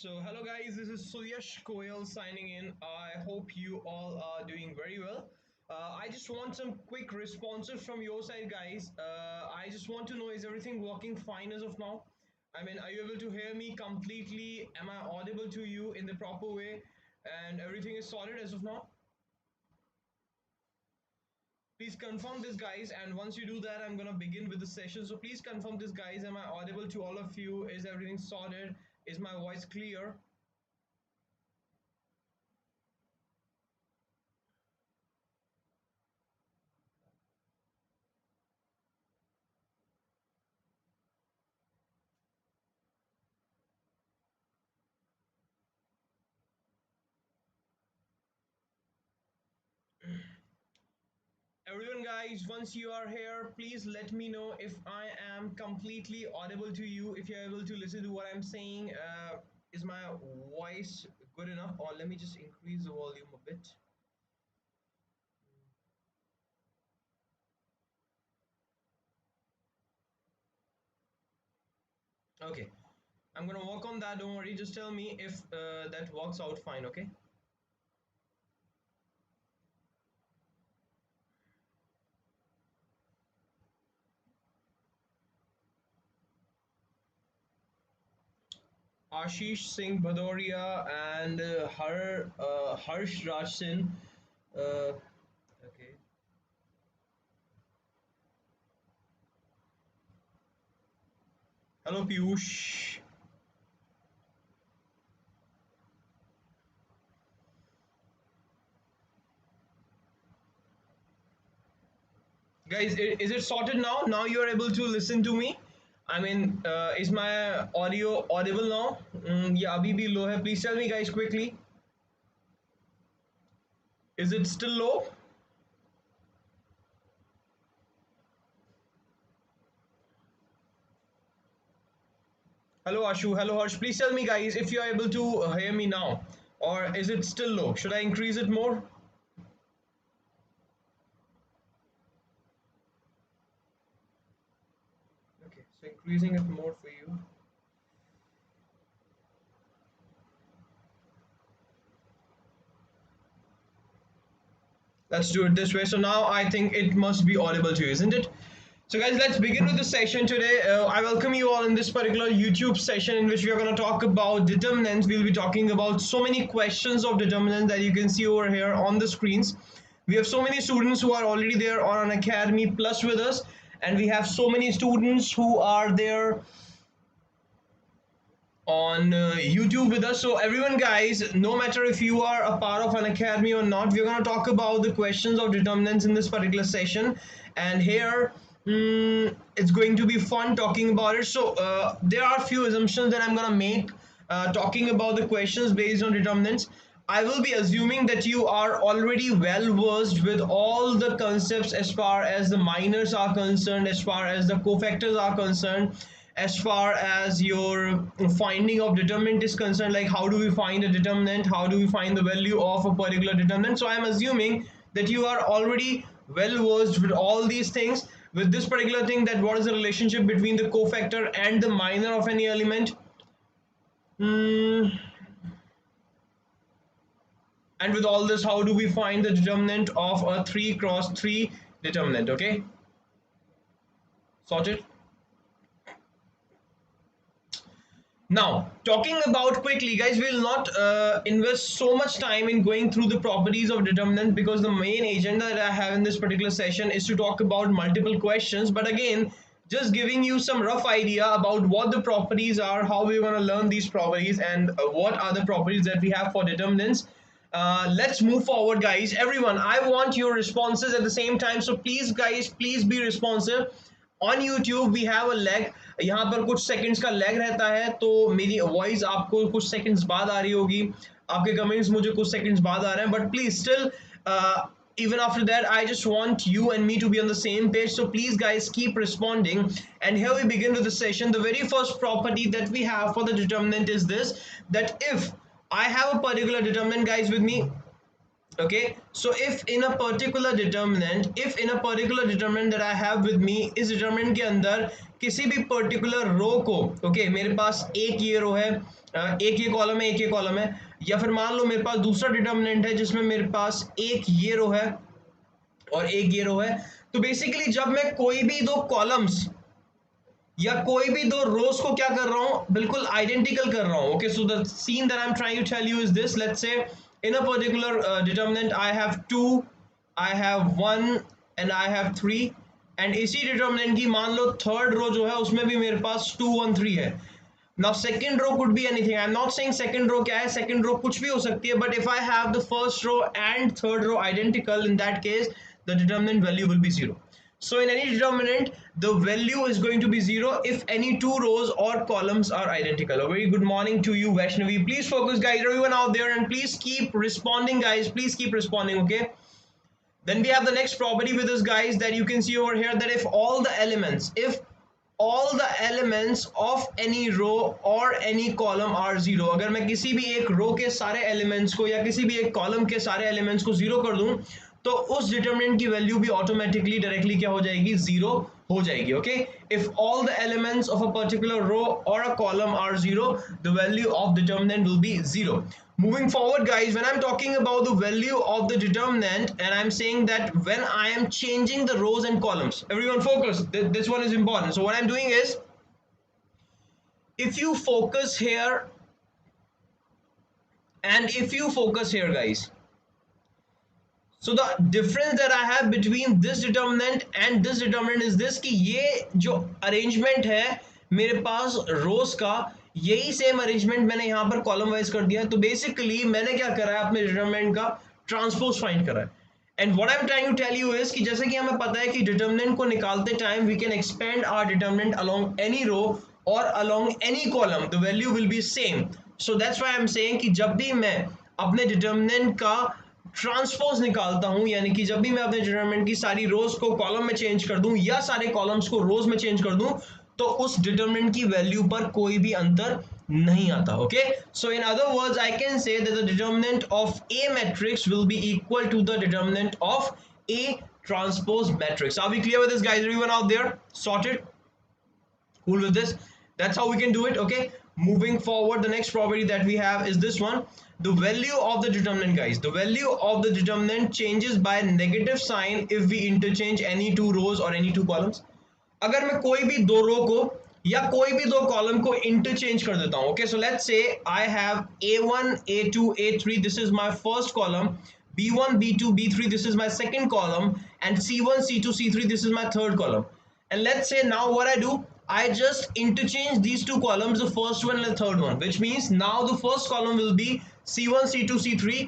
So hello guys, this is Suyash Koyal signing in. I hope you all are doing very well. I just want some quick responses from your side, guys. I just want to know, is everything working fine as of now? I mean, are you able to hear me completely? Am I audible to you in the proper way? And everything is solid as of now? Please confirm this, guys. And once you do that, I'm gonna begin with the session. So please confirm this, guys. Am I audible to all of you? Is everything sorted? Is my voice clear? Everyone, guys, once you are here, please let me know if I am completely audible to you, if you're able to listen to what I'm saying. Is my voice good enough, or let me just increase the volume a bit. Okay, I'm gonna work on that, don't worry. Just tell me if that works out fine. Okay. Ashish Singh Bhadoria and Harsh Raj Singh. Okay. Hello, Piyush. Guys, is it sorted now? Now you are able to listen to me. I mean, is my audio audible now? Yeah, abhi bhi low hai. Please tell me, guys, quickly. Is it still low? Hello, Ashu. Hello, Harsh. Please tell me, guys, if you are able to hear me now, or is it still low? Should I increase it more? Okay, so increasing it more for you. Let's do it this way. So now I think it must be audible to you, isn't it? So guys, let's begin with the session today. I welcome you all in this particular YouTube session in which we are going to talk about determinants. We'll be talking about so many questions of determinants that you can see over here on the screens. We have so many students who are already there on Unacademy Plus with us, and we have so many students who are there on YouTube with us. So everyone, guys, no matter if you are a part of Unacademy or not, we're going to talk about the questions of determinants in this particular session. And here, it's going to be fun talking about it. So there are a few assumptions that I'm going to make talking about the questions based on determinants. I will be assuming that you are already well versed with all the concepts as far as the minors are concerned, as far as the cofactors are concerned, as far as your finding of determinant is concerned, like how do we find a determinant, how do we find the value of a particular determinant. So I'm assuming that you are already well versed with all these things, with this particular thing, that what is the relationship between the cofactor and the minor of any element. And with all this, how do we find the determinant of a 3 cross 3 determinant? Okay, sorted. Now, talking about quickly, guys, we'll not invest so much time in going through the properties of determinant, because the main agenda that I have in this particular session is to talk about multiple questions. But again, just giving you some rough idea about what the properties are, how we're going to learn these properties, and what are the properties that we have for determinants. Let's move forward, guys. Everyone, I want your responses at the same time, so please, guys, please be responsive. On YouTube we have a lag, यहाँ पर कुछ seconds का lag रहता है, तो मेरी voice आपको कुछ सेकंड्स बाद आ रही होगी, आपके कमेंट्स मुझे कुछ सेकंड्स बाद आ रहे हैं, but please still even after that, I just want you and me to be on the same page. So please, guys, keep responding. And here we begin with the session. The very first property that we have for the determinant is this, that if I have a particular determinant, guys, with me, Okay, so if in a particular determinant that I have with me, इस determinant के अंदर किसी भी particular row को, okay, मेरे पास एक ये रो है, एक ये कॉलम है, एक ये कॉलम है, या फिर मान लो मेरे पास दूसरा determinant है जिसमें मेरे पास एक ये रो है और एक ये रो है, तो बेसिकली जब मैं कोई भी दो कॉलम्स या कोई भी दो रोज को क्या कर रहा हूं, बिल्कुल आइडेंटिकल कर रहा हूं. Okay, so the scene that I am trying to tell you is this. Let's say in a particular determinant I have 2, I have 1 and I have 3, and इसी डिटर्मिनेंट की मान लो थर्ड रो जो है उसमें भी मेरे पास 2 1 3 है. Now second row could be anything. I'm not saying second row क्या है, second row कुछ भी हो सकती है, but if I have the first row and third row identical, in that case the determinant value will be 0. So in any determinant, the value is going to be 0 if any two rows or columns are identical. A very good morning to you, Vaishnavi. Please focus, guys, everyone out there, and please keep responding, guys. Please keep responding, okay? Then we have the next property with us, guys, that you can see over here, that if all the elements of any row or any column are 0, अगर मैं किसी भी एक रो के सारे elements को या किसी भी एक column के सारे elements को 0 कर दूं, तो उस determinant की वैल्यू भी ऑटोमेटिकली डायरेक्टली क्या हो जाएगी, 0 हो जाएगी. Okay, if all the elements of a particular row और a column are 0, the value of determinant will be 0. Moving forward, guys, when I'm talking about the value of the determinant, and I'm saying that when I am changing the rows and columns, everyone focus, this one is important. So what I'm doing is, if you focus here and if you focus here, guys, so the difference that I have between this determinant and this determinant is this, कि ये जो arrangement है मेरे पास rows का, यही same arrangement मैंने यहाँ पर कॉलम वाइज कर दिया. तो बेसिकली मैंने क्या करा है, अपने डिटरमिनेंट का ट्रांसपोज फाइंड करा है. And what I am trying to tell you is कि जैसे कि हमें पता है कि डिटरमिनेंट को निकालते time we can expand our determinant along any row और along any column, the value will be same. So that's why I am saying कि जब भी मैं अपने डिटरमिनेंट का ट्रांसपोज निकालता हूं, यानी कि जब भी मैं अपने डिटरमिनेंट की सारी रोज को कॉलम में चेंज कर दूं या सारे कॉलम्स को रोज में चेंज कर दूं, तो उस डिटरमिनेंट की वैल्यू पर कोई भी अंतर नहीं आता. Okay, so in other words I can say that the determinant of a matrix will be equal to the determinant of a transpose matrix. Are we clear with this, guys? Everyone out there sorted? Cool with this? That's how we can do it. Okay, moving forward, the next property that we have is this one. The value of the determinant, guys, the value of the determinant changes by negative sign if we interchange any two rows or any two columns. अगर मैं कोई भी दो रो को या कोई भी दो कॉलम को इंटरचेंज कर देता हूं. Okay, so let's say I have a1 a2 a3, this is my first column, b1 b2 b3, this is my second column, and c1 c2 c3, this is my third column. And let's say now what I do, I just interchange these two columns, the first one and the third one, which means now the first column will be c1 c2 c3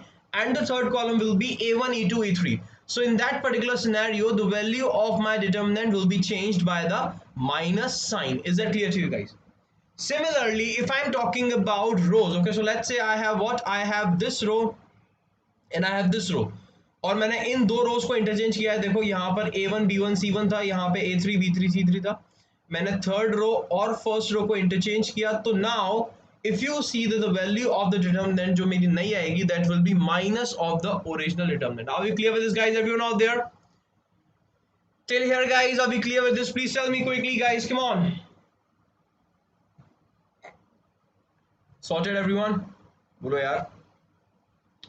and the third column will be a1 e2 e3. So in that particular scenario, the value of my determinant will be changed by the minus sign. Is that clear to you, guys? Similarly, if I'm talking about rows, okay, so let's say I have what? I have this row and I have this row. और मैंने इन दो रोज को interchange किया है. देखो यहाँ पर a1 b1 c1 था, यहाँ पे a3 b3 c3 था. मैंने थर्ड रो और फर्स्ट रो को इंटरचेंज किया. तो now if you see the value of the determinant जो मेरी नहीं आएगी, that will be minus of the original determinant. Are we clear with this, guys? Everyone out there till here, guys? Are we clear with this? Please tell me quickly, guys. Come on. Sorted everyone? बोलो यार.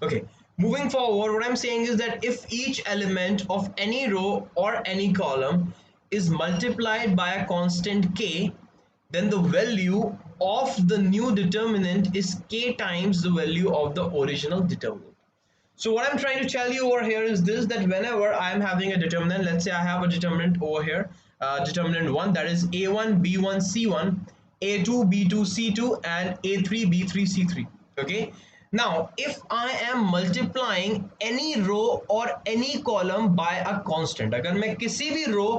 Okay, moving forward, what I'm saying is that if each element of any row or any column is multiplied by a constant k, then the value of the new determinant is k times the value of the original determinant. So what I'm trying to tell you over here is this, that whenever I am having a determinant, let's say I have a determinant over here, determinant 1, that is a1 b1 c1, a2 b2 c2 and a3 b3 c3. Okay, now if I am multiplying any row or any column by a constant, अगर मैं किसी भी रो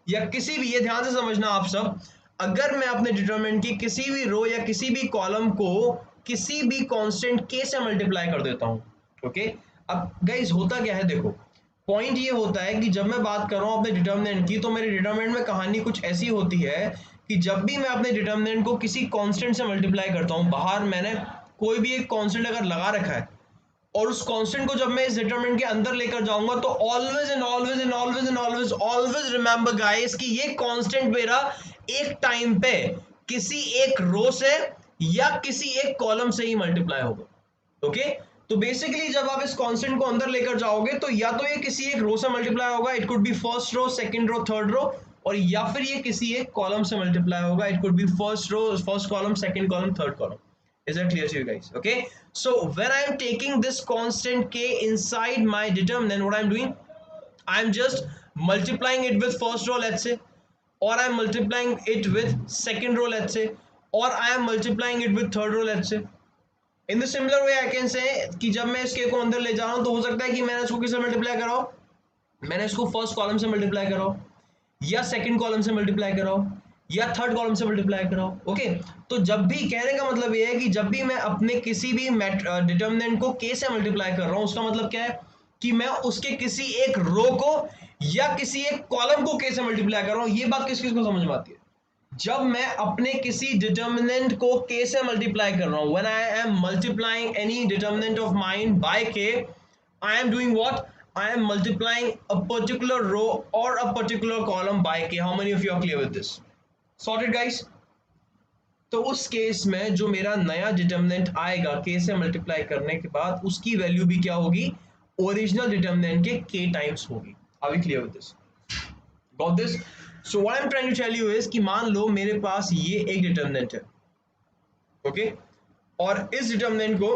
या किसी भी, ये ध्यान से समझना आप सब, अगर मैं अपने डिटरमिनेंट की किसी भी रो या किसी भी कॉलम को किसी भी कांस्टेंट k से मल्टीप्लाई कर देता हूं. ओके, अब गाइस होता क्या है, देखो पॉइंट ये होता है कि जब मैं बात कर रहा हूं अपने डिटरमिनेंट की, तो मेरे डिटरमिनेंट में कहानी कुछ ऐसी होती है कि जब भी मैं अपने डिटरमिनेंट को किसी कांस्टेंट से मल्टीप्लाई करता हूं, बाहर मैंने कोई भी एक कांस्टेंट अगर लगा रखा है और उस कांस्टेंट को जब मैं इस डिटरमिनेंट के अंदर लेकर जाऊंगा तो always and always and always and always always remember guys कि ये कांस्टेंट मेरा एक टाइम पे किसी एक रो से या किसी एक कॉलम से ही मल्टीप्लाई होगा। ओके, तो बेसिकली जब आप इस कांस्टेंट को अंदर लेकर जाओगे तो या तो ये किसी एक रो से मल्टीप्लाई होगा, it could be first row, second row, third row, और या फिर ये किसी एक कॉलम से मल्टीप्लाई होगा, it could be first row, first column, second column, third column. Is that clear to you guys? Okay, so when I am taking this constant k inside my determinant, what I am doing, I am just multiplying it with first row, let's say, or I am multiplying it with second row, let's say, or I am multiplying it with third row, let's say. In the similar way I can say कि जब मैं इस k को अंदर ले जा रहा हूं तो हो सकता है कि मैंने इसको किससे मल्टीप्लाई कराओ, मैंने इसको फर्स्ट कॉलम से मल्टीप्लाई कराओ, या सेकंड कॉलम से मल्टीप्लाई कराओ, या थर्ड कॉलम से मल्टीप्लाई कराओ। ओके, तो जब भी, कहने का मतलब ये है कि जब भी मैं अपने किसी भी डिटर्मिनेंट को k से मल्टीप्लाई कर रहा हूं, उसका मतलब क्या है कि मैं उसके किसी एक रो को या किसी एक कॉलम को k से मल्टीप्लाई कर रहा हूं। ये बात किस किस को समझ में आती है? जब मैं अपने किसी डिटर्मिनेंट को k से मल्टीप्लाई कर रहा हूं, when I am multiplying any determinant of mine by k, I am doing what, I am multiplying a particular row or a particular column by k. How many of you are clear with this? Sorted guys? तो उस case में जो मेरा नया determinant आएगा k से multiply करने के बाद, उसकी वैल्यू भी क्या होगी, ओरिजिनल डिटर्मिनेंट के k टाइम्स होगी। Are we clear with this? Got this? So what I'm trying to tell you is कि मान लो मेरे पास ये एक डिटर्मिनेंट है, ओके, और इस डिटर्मिनेंट को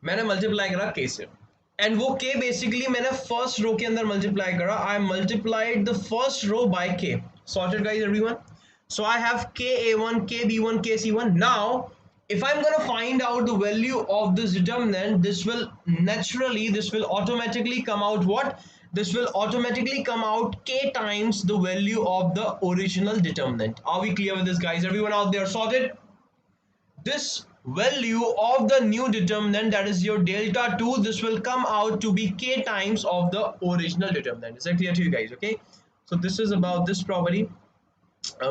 मैंने मल्टीप्लाई करा k से, एंड वो k बेसिकली मैंने फर्स्ट रो के अंदर मल्टीप्लाई करा, I multiplied the first row by k। Sorted guys everyone? So I have ka1, kb1, kc1। Now if I'm going to find out the value of this determinant, this will automatically come out what? This will automatically come out k times the value of the original determinant. Are we clear with this guys? Everyone out there sorted? This value of the new determinant, that is your delta 2, this will come out to be k times of the original determinant. Is that clear to you guys? Okay, so this is about this property.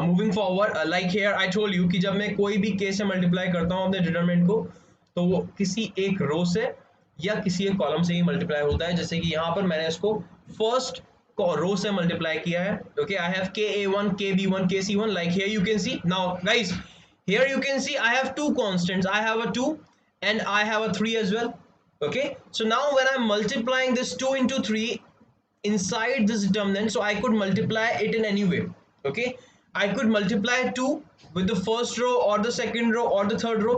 Moving forward, like here I told you कि जब मैं कोई भी k से multiply करता हूँ अपने determinant को, तो वो किसी एक रो से या किसी एक कॉलम से ही मल्टीप्लाई होता है। जैसे कि यहाँ पर मैंने इसको फर्स्ट रो से मल्टीप्लाई किया है। Okay, I have ka1, kb1, kc1, like here you can see. Now guys, here you can see I have two constants. I have a 2 and I have a 3 as well. Okay, so now when I'm multiplying this 2 into 3 inside this determinant, so I could multiply it in any way. Okay, I could multiply 2 with the first row or the second row or the third row.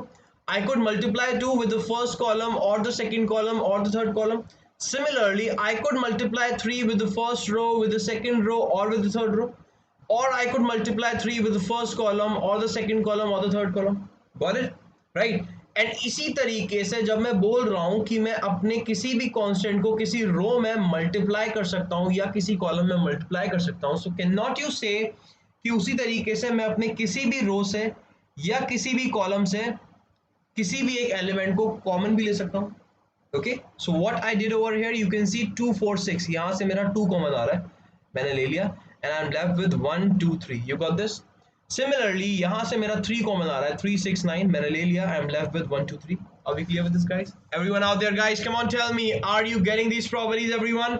I could multiply 2 with the first column or the second column or the third column. Similarly, I could multiply 3 with the first row, with the second row or with the third row. Or I could multiply 3 with the first column or the second column or the third column. Got it? Right? And इसी तरीके से जब मैं बोल रहा हूँ कि मैं अपने किसी भी कांस्टेंट को किसी रो में मल्टीप्लाई कर सकता हूँ या किसी कॉलम में मल्टीप्लाई कर सकता हूँ, सो कैन नॉट यू से कि उसी तरीके से मैं अपने किसी भी रो से या किसी भी कॉलम से किसी भी एक एलिमेंट को कॉमन भी ले सकता हूँ। Okay, so what I did over here, you can सी 2 4 6, यहाँ से मेरा 2 कॉमन आ रहा है, मैंने ले लिया, and I am left with 1 2 3। You got this? Similarly यहाँ से मेरा 3 कॉमन आ रहा है, 3 6 9, मैंने ले लिया, I am left with 1 2 3। Are we clear with this guys? Everyone out there guys, come on tell me, are you getting these properties everyone?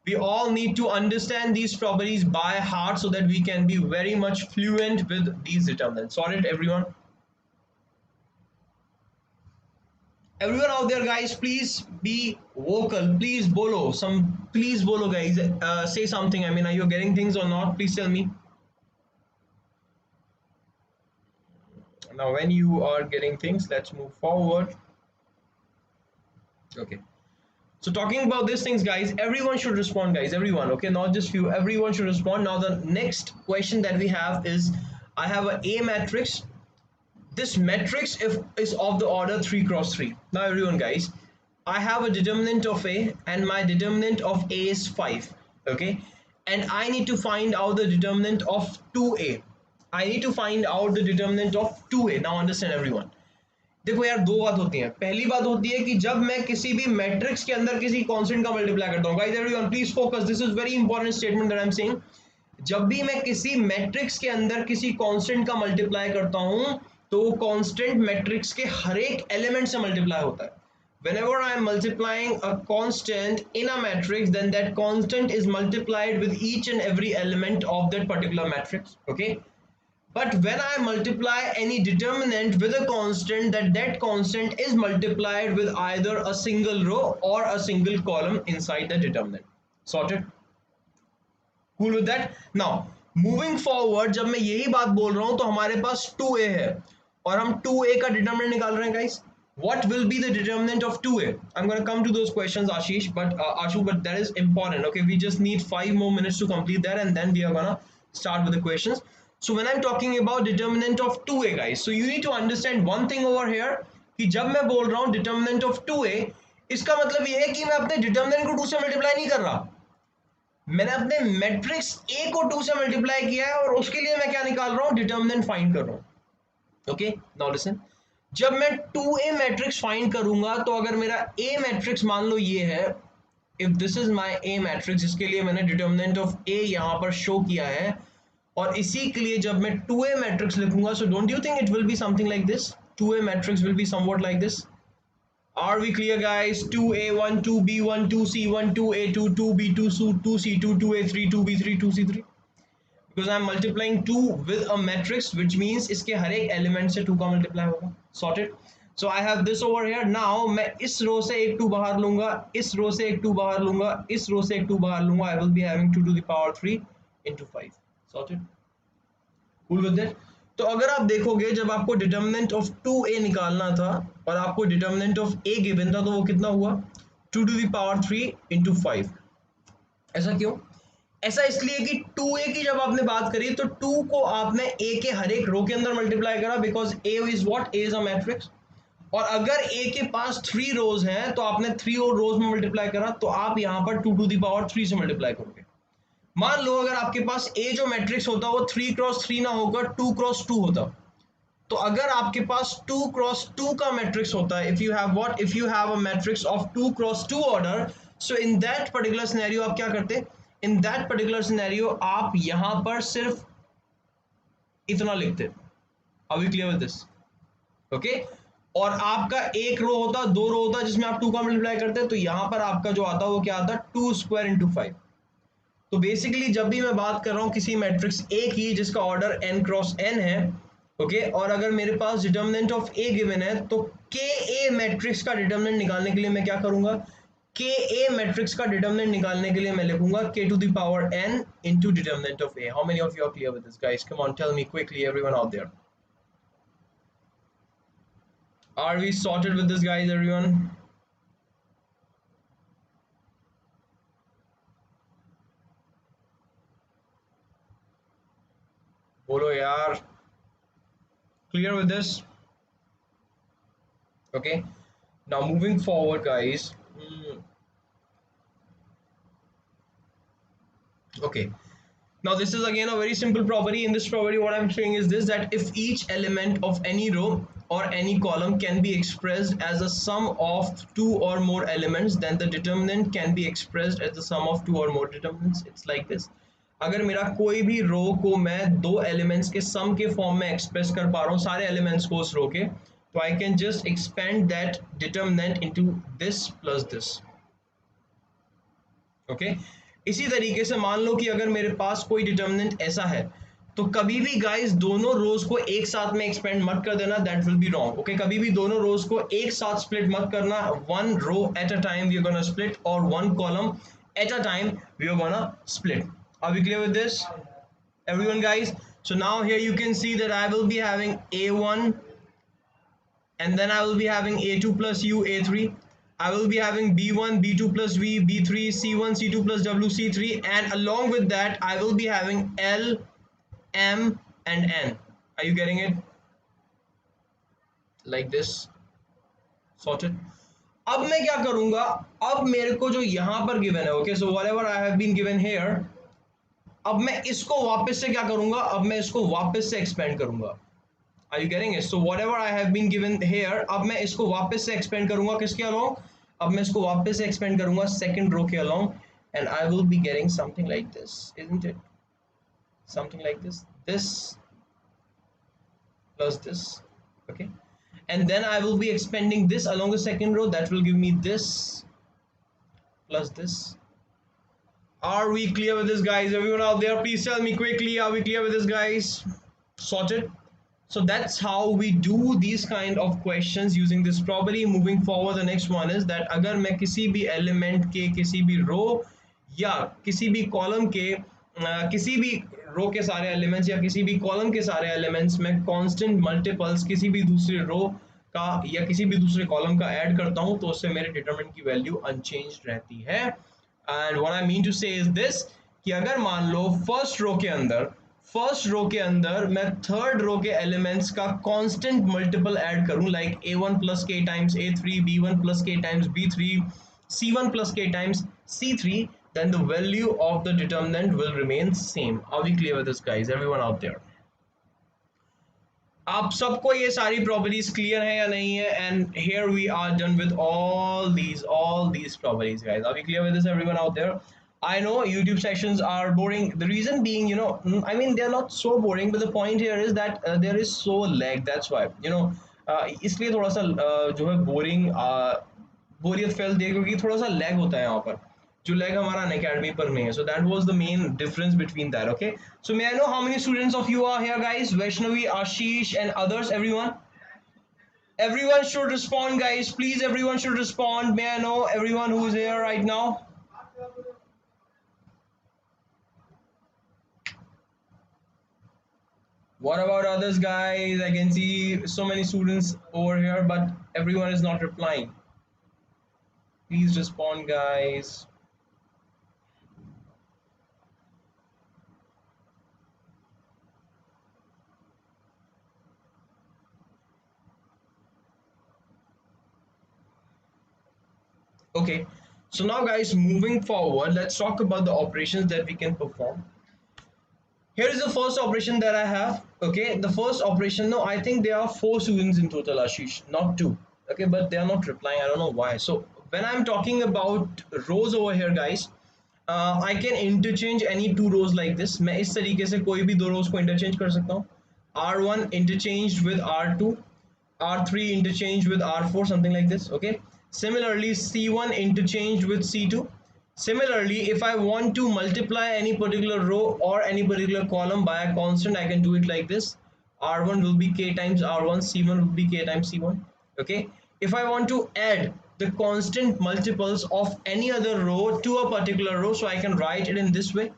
We all need to understand these properties by heart so that we can be very much fluent with these determinants. Sorted everyone? Everyone out there guys, please be vocal, please bolo guys, say something. I mean, are you getting things or not? Please tell me. Now when you are getting things, let's move forward. Okay, so talking about these things guys, everyone should respond guys, everyone, okay, not just few, everyone should respond. Now the next question that we have is, I have a matrix. This matrix is of the order 3 cross 3. Now everyone guys, I have a determinant of A and my determinant of A is 5. Okay, and I need to find out the determinant of 2A. I need to find out the determinant of 2A. Now understand everyone, देखो यार, दो बात होती है। पहली बात होती है कि जब मैं किसी भी मैट्रिक्स के अंदर किसी कांस्टेंट का मल्टीप्लाई करता हूँ, guys everyone please focus, this is very important statement that I am saying. जब भी मैं किसी मैट्रिक्स के अंदर किसी कांस्टेंट का मल्टीप्लाई करता हूं तो वो कांस्टेंट मैट्रिक्स के हर एक एलिमेंट से मल्टीप्लाई होता है. Whenever I am multiplying a constant in a matrix, then that constant is multiplied with each and every element of that particular matrix. Okay. But when I multiply any determinant with a constant, that constant is multiplied with either a single row or a single column inside the determinant. Sorted? Cool with that? Now, moving forward, जब मैं यही बात बोल रहा हूं तो हमारे पास 2a है और हम 2a का determinant निकाल रहे हैं guys. What will be the determinant of 2a? I'm going to come to those questions, Ashish, but Ashu, but that is important. Okay, we just need 5 more minutes to complete that, and then we are going to start with the questions. So when I'm talking about determinant of 2a, guys, so you need to understand one thing over here कि जब मैं बोल रहा हूँ determinant of 2a, इसका मतलब ये है कि मैं अपने determinant को 2 से मल्टीप्लाई नहीं कर रहा, मैंने अपने मैट्रिक्स ए को 2 से मल्टीप्लाई किया है और उसके लिए मैं क्या निकाल रहा हूं, डिटर्मिनेंट फाइंड कर रहा हूं. ओके, नाउ लिसन, जब मैं 2a मैट्रिक्स फाइंड करूंगा तो अगर मेरा a मैट्रिक्स मान लो ये है, if this is my a matrix, जिसके लिए मैंने डिटर्मिनेंट ऑफ a यहां पर शो किया है, और इसी के लिए जब मैं 2a मैट्रिक्स लिखूंगा, so don't you think it will be something like this, 2a matrix will be somewhat like this. Are we clear, guys? 2a1, 2b1, 2c1, 2a2, 2b2, 2c2, 2a3, 2b3, 2c3. Because I am multiplying 2 with a matrix, which means इसके हर एक element से 2 का multiply होगा. Sorted. So I have this over here. Now मैं इस रो से एक 2 बाहर लूंगा, इस रो से एक 2 बाहर लूंगा, इस रो से एक 2 बाहर लूंगा. I will be having 2 to the power 3 into 5. Sorted. Cool with that? तो अगर आप देखोगे, जब आपको डिटर्मिनेंट ऑफ 2a निकालना था और आपको डिटर्मिनेंट ऑफ a गिवन था, तो वो कितना हुआ, 2 to the power 3 into 5. ऐसा क्यों? ऐसा इसलिए कि 2a की जब आपने बात करी तो 2 को आपने a के हर एक रो के अंदर मल्टीप्लाई करा, because a is what, a is a matrix. और अगर a के पास 3 रोज हैं तो आपने 3 और रोज में मल्टीप्लाई करा, तो आप यहां पर 2 to the power 3 से मल्टीप्लाई करोगे. मान लो अगर आपके पास A जो मैट्रिक्स होता वो 3 क्रॉस 3 ना होकर 2 क्रॉस 2 होता, तो अगर आपके पास 2 क्रॉस 2 का मैट्रिक्स होता है, if you have what, if you have a matrix of 2 cross 2 order, so in that particular scenario आप क्या करते, इन दैट पर्टिकुलर सिनेरियो आप यहां पर सिर्फ इतना लिखते. Are we clear with this? Okay. और आपका एक रो होता, 2 रो होता जिसमें आप 2 का मल्टीप्लाई करते, तो यहां पर आपका जो आता वो क्या आता, 2 स्क्वायर इंटू 5. तो बेसिकली जब भी मैं बात कर रहा हूं किसी मैट्रिक्स A की जिसका ऑर्डर n क्रॉस n है, ओके, और अगर मेरे पास डिटर्मिनेंट ऑफ A गिवन है, तो KA मैट्रिक्स का डिटर्मिनेंट निकालने के लिए मैं क्या करूंगा, KA मैट्रिक्स का डिटर्मिनेंट निकालने के लिए मैं लिखूंगा k to the power n into determinant of A. How many of you are clear with this, guys? Come on, tell me quickly, everyone out there. Are we sorted with this, guys, everyone? बोलो यार, clear with this? Okay, now moving forward, guys. Okay, now this is again a very simple property. In this property what I'm saying is this, that if each element of any row or any column can be expressed as a sum of 2 or more elements, then the determinant can be expressed as the sum of 2 or more determinants. It's like this. अगर मेरा कोई भी रो को मैं 2 elements के सम के form में express कर पा रहा हूँ, सारे एलिमेंट्स को उस रो के, तो I can just expand that determinant into this plus this. Okay, इसी तरीके से मान लो कि अगर मेरे पास कोई डिटर्मिनेंट ऐसा है, तो कभी भी गाइस दोनों रोज को एक साथ में एक्सपेंड मत कर देना, that will be wrong. Okay, कभी भी दोनों रोज को एक साथ स्प्लिट मत करना. One row at a time we are gonna split, और one column at a time we are gonna split. Are we clear with this, everyone, guys? So now here you can see that I will be having A1, and then I will be having A2 plus U, A3. I will be having B1, B2 plus V, B3, C1, C2 plus W, C3, and along with that I will be having L, M and N. Are you getting it? Like this. Sorted. अब मैं क्या करूंगा, अब मेरे को जो यहां पर गिवन है, okay, so whatever I have been given here, अब मैं इसको वापस से क्या करूंगा, अब मैं इसको वापस से एक्सपेंड करूंगा. Are you getting it? So whatever I have been given here, अब मैं इसको वापस से एक्सपेंड करूंगा किसके अलोंग, अब मैं इसको वापस से एक्सपेंड करूंगा सेकंड रो के along, and I will be getting something like this, isn't it? something like this plus this, okay, and then I will be expanding this along the second row. That will give me this plus this. Are we clear with this, guys? Everyone out there, please tell me quickly, are we clear with this, guys? Sorted. So that's how we do these kind of questions using this property. Moving forward, the next one is that अगर मैं किसी भी element के किसी भी row या किसी भी column के किसी भी row के सारे elements या किसी भी column के सारे elements में constant multiples किसी भी दूसरे row का या किसी भी दूसरे column का add करता हूँ तो उससे मेरे determinant की value unchanged रहती है. And what I mean to say is this कि अगर मान लो फर्स्ट रो के अंदर मैं थर्ड रो के एलिमेंट्स का कांस्टेंट मल्टीपल ऐड करूं like a1 plus k times a3 b1 plus k times b3 c1 plus k times c3 then the value of the determinant will remain same. Are we clear with this, guys? Everyone out there, आप सबको ये सारी properties clear है या नहीं है? And here we are done with all these properties, guys. Are we clear with this, everyone out there? I know YouTube sessions are boring. The reason being, I mean, they're not so boring, but the point here is that there is so lag. That's why, इसलिए थोड़ा सा जो है बोरियत फैलती है क्योंकि थोड़ा सा लैग होता है यहाँ पर, जो लैग हमारा अनअकैडमी पर नहीं है. So that was the main difference between that. Okay, so may I know how many students of you are here, guys? Vaishnavi, Ashish and others, everyone should respond, guys, please. Everyone should respond. May I know everyone who is here right now? What about others, guys? I can see so many students over here, but everyone is not replying. Please respond, guys. Okay, so now, guys, moving forward, let's talk about the operations that we can perform. Here is the first operation that I have. Okay, the first operation, no, I think there are 4 students in total, Ashish, not 2. Okay, but they are not replying. I don't know why. So when I'm talking about rows over here, guys, I can interchange any 2 rows like this. मैं इस तरीके से कोई भी 2 rows को interchange कर सकता हूँ. R1 interchanged with R2, R3 interchanged with R4, something like this. Okay. Similarly, C1 interchanged with C2. Similarly, if I want to multiply any particular row or any particular column by a constant, I can do it like this. R1 will be k times R1, C1 will be k times C1. Okay. If I want to add the constant multiples of any other row to a particular row, so I can write it in this way.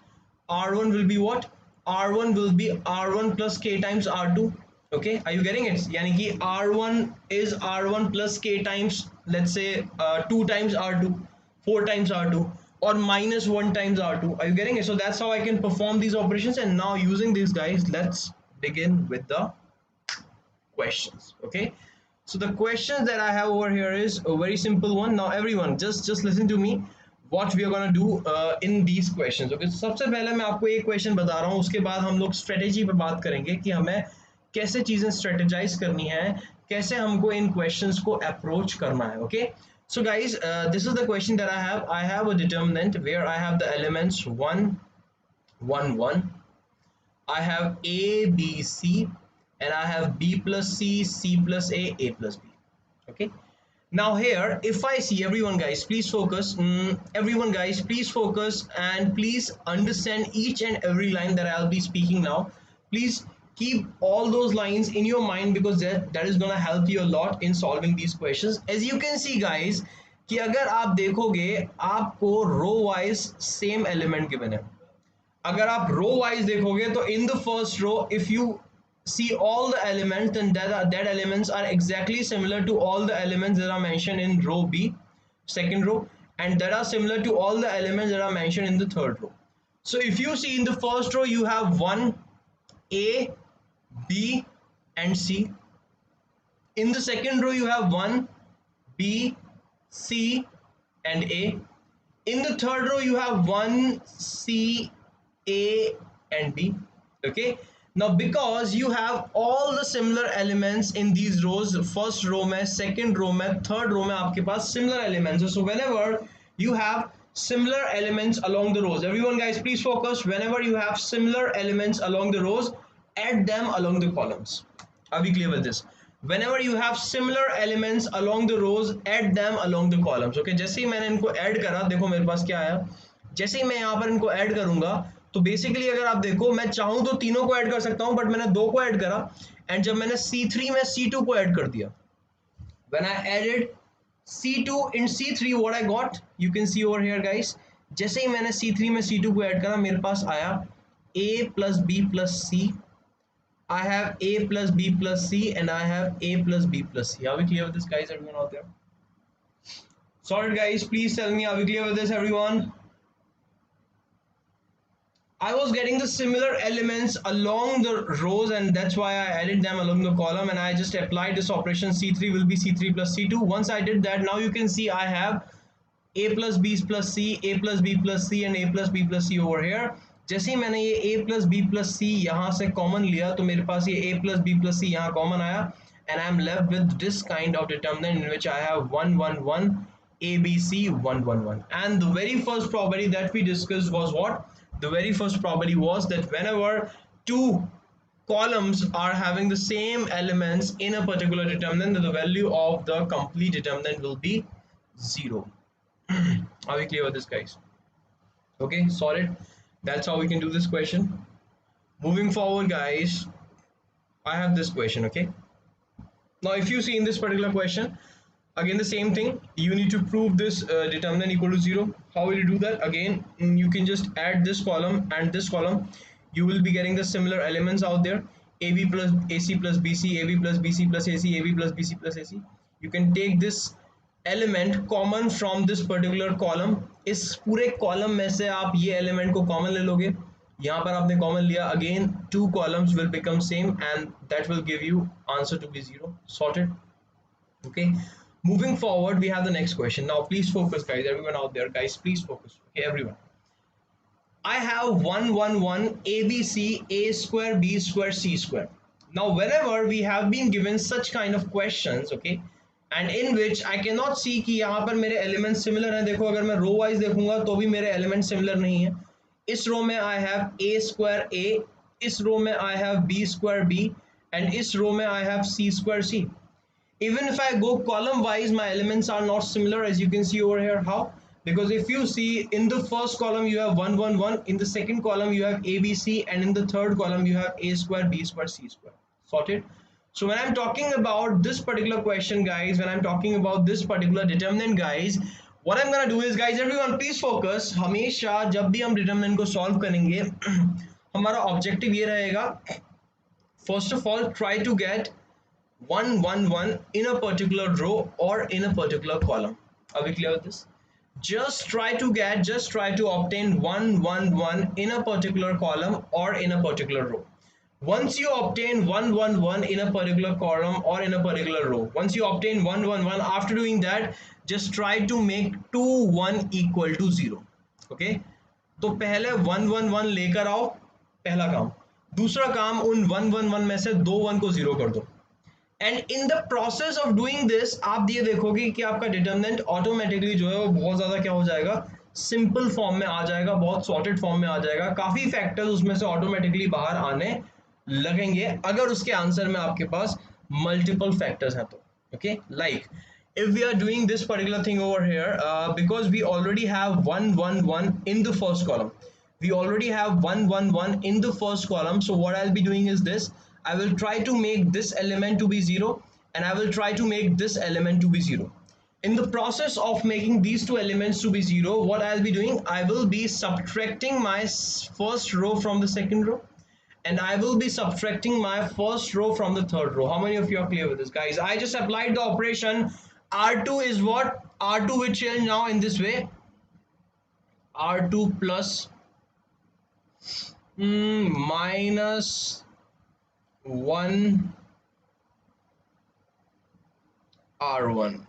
R1 will be what? R1 will be R1 plus k times R2. Okay, are you getting it? यानी कि R1 is R1 plus k times, let's say 2 times R2, 4 times R2, or minus 1 times R2. Are you getting it? So that's how I can perform these operations. And now using these, guys, let's begin with the questions. Okay, so the questions that I have over here is a very simple one. Now everyone, just listen to me. What we are gonna do in these questions. Okay, so सबसे पहले मैं आपको एक question बता रहा हूँ, उसके बाद हम लोग स्ट्रेटेजी पे बात करेंगे कि हमें कैसे चीजें स्ट्रेटेजाइज करनी है, कैसे हमको इन क्वेश्चंस को अप्रोच करना है. Okay, so guys, this is the question that I have a determinant where I have the elements 1 1 1, I have a b c, and I have b plus c, c plus a plus b. Okay, now here if I see, everyone guys please focus, everyone guys please focus and please understand each and every line that I'll be speaking now. Please keep all those lines in your mind because that is gonna help you a lot in solving these questions. As you can see, guys, कि अगर आप देखोगे आपको row wise same element given है. अगर आप row wise देखोगे तो in the first row if you see all the elements, then that elements are exactly similar to all the elements that are mentioned in row B, second row, and that are similar to all the elements that are mentioned in the third row. So if you see in the first row you have 1 A, B and C. In the second row you have 1 B, C and A. In the third row you have 1 C, A and B. Okay, now because you have all the similar elements in these rows, first row में, second row में, third row में आपके पास similar elements है. So whenever you have similar elements along the rows. Everyone guys, please focus. Whenever you have similar elements along the rows, add them along the columns. Are we clear with this? Whenever you have similar elements along the rows, add them along the columns. Okay, जैसे ही मैंने इनको add करा, देखो मेरे पास क्या आया. जैसे ही मैं यहाँ पर इनको ऐड करूंगा, तो बेसिकली अगर आप देखो, मैं चाहूँ तो तीनों को ऐड कर सकता हूँ, बट मैंने दो को ऐड करा. एंड जब मैंने C3 में C2 को ऐड कर दिया, when I added C2 in C3, what I got, you can see over here guys. जैसे ही मैंने C3 में C2 को ऐड करा, मेरे पास आया A plus B plus C. I have A plus B plus C and I have A plus B plus C. Are we clear with this guys, everyone out there? Sorry guys, please tell me, are we clear with this everyone? I was getting the similar elements along the rows and that's why I added them along the column, and I just applied this operation. C3 will be C3 plus C2. Once I did that, now you can see I have A plus B plus C, A plus B plus C and A plus B plus C over here. जैसे ही मैंने ये A plus B plus C यहाँ से common लिया, तो मेरे पास ये A plus B plus C यहाँ कॉमन आया, and I am left with this kind of determinant in which I have 1 1 1 A B C 1 1 1. And the very first property that we discussed was what? The very first property was that whenever two columns are having the same elements in a particular determinant, the value of the complete determinant will be 0. Are we clear with this guys? Okay, solid. That's how we can do this question. Moving forward guys, I have this question. Okay, now if you see in this particular question, again the same thing, you need to prove this determinant equal to 0. How will you do that? Again, you can just add this column and this column. You will be getting the similar elements out there: AB plus AC plus BC, AB plus BC plus AC, AB plus BC plus AC. You can take this element common from this particular column. इस पूरे column में से आप ये element को common ले लोगे, यहाँ पर आपने कॉमन लिया, again two columns will become same and that will give you answer to be 0. Sorted. Okay, moving forward we have the next question. Now please focus guys, everyone out there guys, please focus. Okay everyone, I have 1 1 1 ABC A square B square C square. Now whenever we have been given such kind of questions, okay, and in which I cannot see कि यहाँ पर मेरे element similar हैं. देखो अगर मैं row wise देखूंगा तो भी मेरे एलिमेंट सिमिलर नहीं है. इस रो में I have A square A, इस रो में I have B square B and इस रो में I have C square C. Even if I go column wise, my elements are not similar, as you can see over here. How? Because if you see in the first column you have 1 1 1, in the second column you have ABC, and in the third column you have A square B square C square. Sorted. So when I'm talking about this particular question guys, when I'm talking about this particular determinant guys, what I'm gonna do is guys, everyone please focus. हमेशा जब भी हम determinant को solve करेंगे, हमारा objective ये रहेगा, first of all try to get 1 1 1 in a particular row or in a particular column. Are we clear with this? Just try to obtain 1 1 1 in a particular column or in a particular row. Once you obtain 1 1 1 in a particular column or in a particular row, once you obtain 1 1 1, after doing that just try to make 2 1 equal to 0. okay, तो पहले 1 1 1 लेकर आओ, पहला काम. दूसरा काम, उन 1 1 1 में से 2 1 को 0 कर दो. And in the process of doing this आप ये देखोगे कि आपका डिटर्मिनेंट ऑटोमेटिकली जो है वो बहुत ज़्यादा क्या हो जाएगा, सिंपल फॉर्म में आ जाएगा, बहुत सॉर्टेड फॉर्म में आ जाएगा. काफ़ी फैक्टर्स उसमें से ऑटोमेटिकली बाहर आने लगेंगे अगर उसके आंसर में आपके पास मल्टीपल फैक्टर्स हैं तो. Okay, like if we are doing this particular thing over here, because we already have 1 1 1 in the first column, we already have 1 1 1 in the first column. So what I'll be doing is this, I will try to make this element to be 0 and I will try to make this element to be 0. In the process of making these two elements to be 0, what I'll be doing, I will be subtracting my first row from the second row and I will be subtracting my first row from the third row. How many of you are clear with this guys? I just applied the operation. R2 is what? R2 will change now in this way. R2 plus minus 1 R1.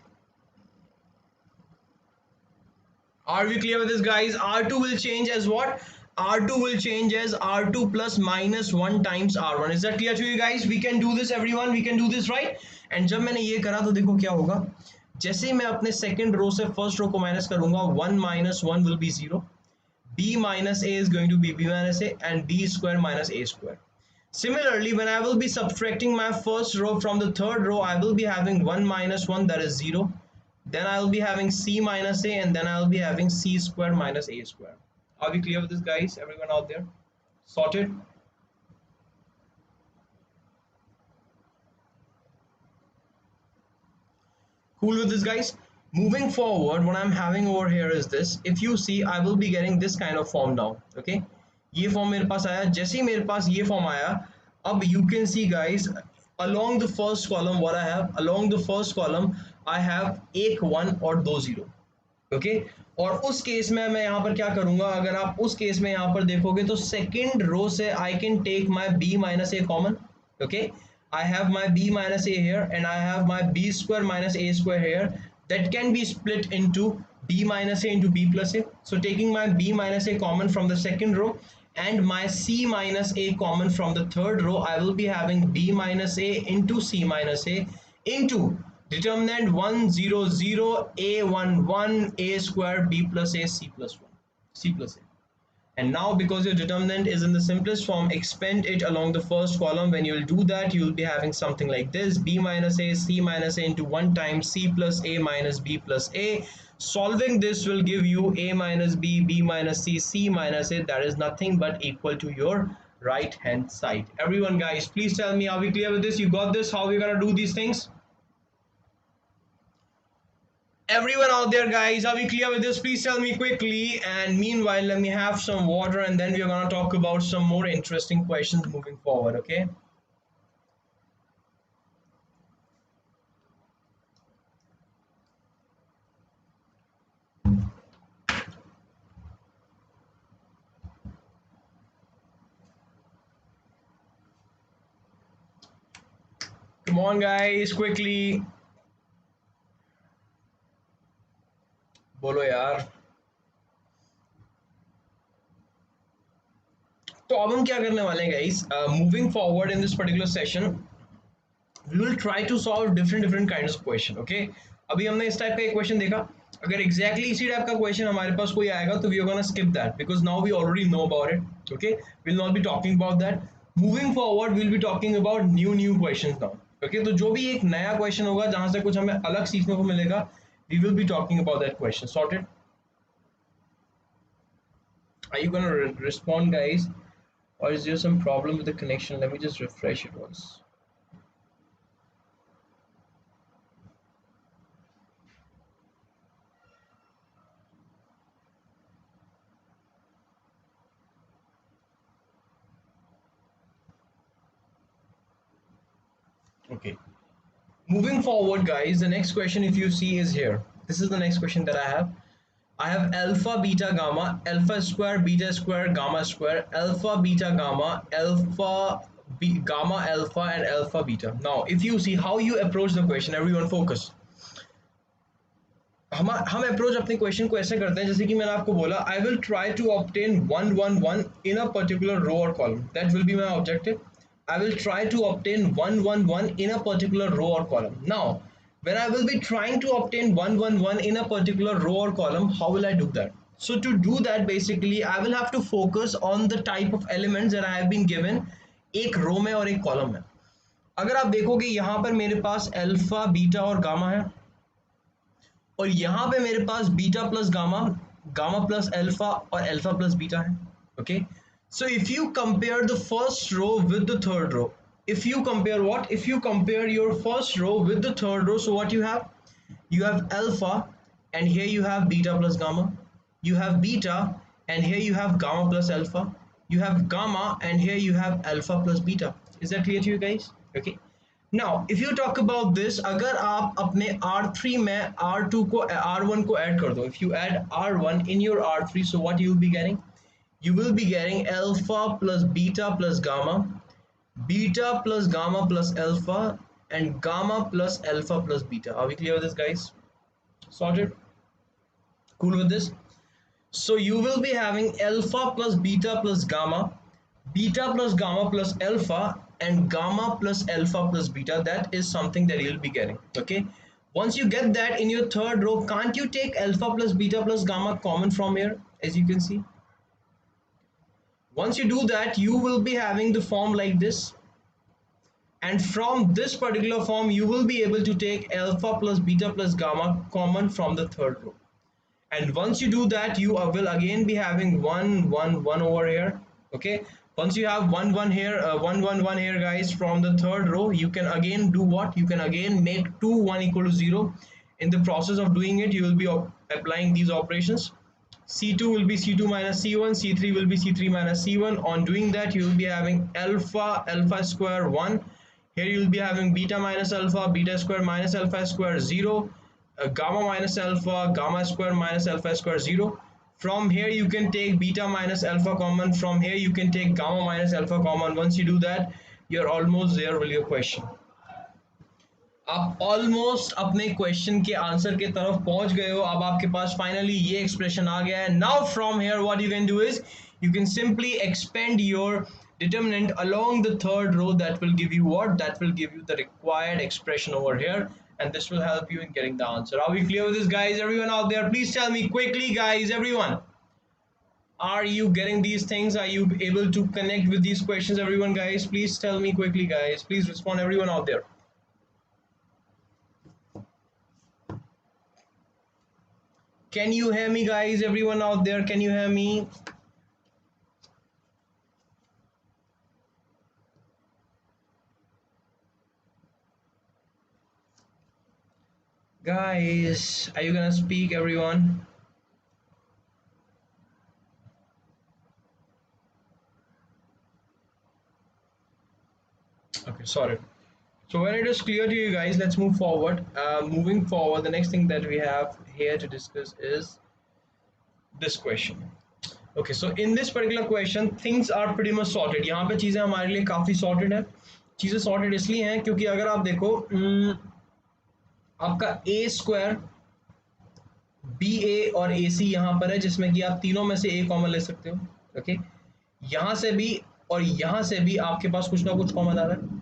Are we clear with this guys? R2 will change as what? R2 will change as R2 plus minus 1 times R1. Is that clear to you guys? We can do this everyone, we can do this, right? And जब मैंने ये करा तो देखो क्या होगा, जैसे ही मैं अपने सेकंड रो से फर्स्ट रो को माइनस करूंगा, 1 minus 1 will be 0, b minus a is going to be b minus a, and b square minus a square. Similarly, when I will be subtracting my first row from the third row, I will be having 1 minus 1, that is 0. Then I will be having c minus a, and then I will be having c square minus a square. Are we clear with this, guys? Everyone out there? Sorted? Cool with this, guys? Moving forward, what I'm having over here is this. If you see, I will be getting this kind of form now. Okay, ये form मेरे पास आया. जैसे ही मेरे पास ये form आया, अब you can see, guys, along the first column, what I have, along the first column, I have एक 1 और 2 0. ओके, और उस केस में मैं यहाँ पर क्या करूंगा, अगर आप उस केस में यहाँ पर देखोगे तो सेकेंड रो से I can take my b minus a common. Okay, I have my b minus a here, and I have my b square minus a square here, that can be split into b minus a into b plus a. So taking my b minus a common from the second row and my c minus a common from the third row, I will be having b minus a into c minus a into determinant 1 0 0 a 1 1 a square b plus a c plus 1 c plus a. And now, because your determinant is in the simplest form, expand it along the first column. When you'll do that, you'll be having something like this: b minus a, c minus a into 1 times c plus a minus b plus a. Solving this will give you a minus b, b minus c, c minus a. That is nothing but equal to your right hand side. Everyone, guys, please tell me, are we clear with this? You got this? How we gonna do these things? Everyone out there, guys, are we clear with this? Please tell me quickly. And meanwhile, let me have some water, and then we're going to talk about some more interesting questions moving forward. Okay, come on, guys, quickly. बोलो यार. तो अब हम क्या करने वाले हैं, guys? Moving forward in this particular session, we will try to solve different kinds of question. Okay, अभी हमने इस टाइप का एक क्वेश्चन देखा. अगर exactly इसी टाइप का क्वेश्चन हमारे पास कोई आएगा तो we are gonna skip that because now we already know about it. Okay, we'll not be talking about that. Moving forward, we'll be talking about new questions now. Okay, तो जो भी एक नया क्वेश्चन होगा जहां से कुछ हमें अलग सीखने को मिलेगा, we will be talking about that question. Sorted? Are you gonna respond, guys, or is there some problem with the connection? Let me just refresh it once. Okay, moving forward, guys, the next question, if you see, is here. This is the next question that I have alpha beta gamma, alpha square beta square gamma square, alpha beta gamma, gamma alpha, and alpha beta. Now if you see how you approach the question, everyone focus. हम approach अपने question को ऐसे करते हैं जैसे कि मैंने आपको बोला, I will try to obtain 1 1 1 in a particular row और column. That will be my objective. I will try to obtain 1 1 1 in a particular row or column. Now, when I will be trying to obtain 1 1 1 in a particular row or column, how will I do that? So to do that, basically, I will have to focus on the type of elements that I have been given एक रो में और एक column में. अगर आप देखोगे यहाँ पर मेरे पास अल्फा बीटा और गामा है, और यहाँ पे मेरे पास beta plus gamma, gamma plus alpha और अल्फा प्लस बीटा है. Okay, so if you compare the first row with the third row, if you compare what, if you compare your first row with the third row, so what you have alpha, and here you have beta plus gamma, you have beta, and here you have gamma plus alpha, you have gamma, and here you have alpha plus beta. Is that clear to you guys? Okay, now if you talk about this, अगर आप अपने R3 में R2 को R1 को add कर दो, if you add R1 in your R3, so what you will be getting? You will be getting alpha plus beta plus gamma, beta plus gamma plus alpha, and gamma plus alpha plus beta. Are we clear with this, guys? Sorted? Cool with this? So you will be having alpha plus beta plus gamma, beta plus gamma plus alpha, and gamma plus alpha plus beta. That is something that you'll be getting. Okay, Once you get that in your third row, can't you take alpha plus beta plus gamma common from here, as you can see? Once you do that, you will be having the form like this, and from this particular form you will be able to take alpha plus beta plus gamma common from the third row. And once you do that, you will again be having 1 1 1 over here. Okay, once you have 1 1 here, 1 1 1 here, guys, from the third row, you can again do what? You can again make 2 1 equal to 0. In the process of doing it, you will be applying these operations. C2 will be C2 minus C1, C3 will be C3 minus C1. On doing that, you will be having alpha square 1. Here you will be having beta minus alpha, beta square minus alpha square 0, gamma minus alpha, gamma square minus alpha square 0. From here you can take beta minus alpha common. From here you can take gamma minus alpha common. Once you do that, you're almost there with your question. आप almost अपने question के answer के तरफ पहुंच गए हो. अब आपके पास फाइनली ये एक्सप्रेशन आ गया है. Now from here what you can do is you can simply expand your determinant along the third row. That will give you what? That will give you the required expression over here, and this will help you in getting the answer. Are we clear with this, guys? Everyone out there, please tell me quickly, guys. Everyone, are you getting these things? Are you able to connect with these questions? Everyone, guys, please tell me quickly, guys. Please respond, everyone out there. Can you hear me, guys? Everyone out there, can you hear me? Guys, are you gonna speak, everyone? Okay, sorry. So when it is clear to you guys, let's move forward. Moving forward, the next thing that we have here to discuss is this question. Okay, so in this particular question, things are pretty much sorted. यहाँ पे चीज़ें हमारे लिए काफ़ी sorted है. चीज़ें sorted इसलिए हैं क्योंकि अगर आप देखो आपका a स्क्वायर BA और AC यहाँ पर है, जिसमें कि आप तीनों में से a कॉमन ले सकते हो. ओके, यहाँ से भी और यहाँ से भी आपके पास कुछ ना कुछ कॉमन आ रहा है.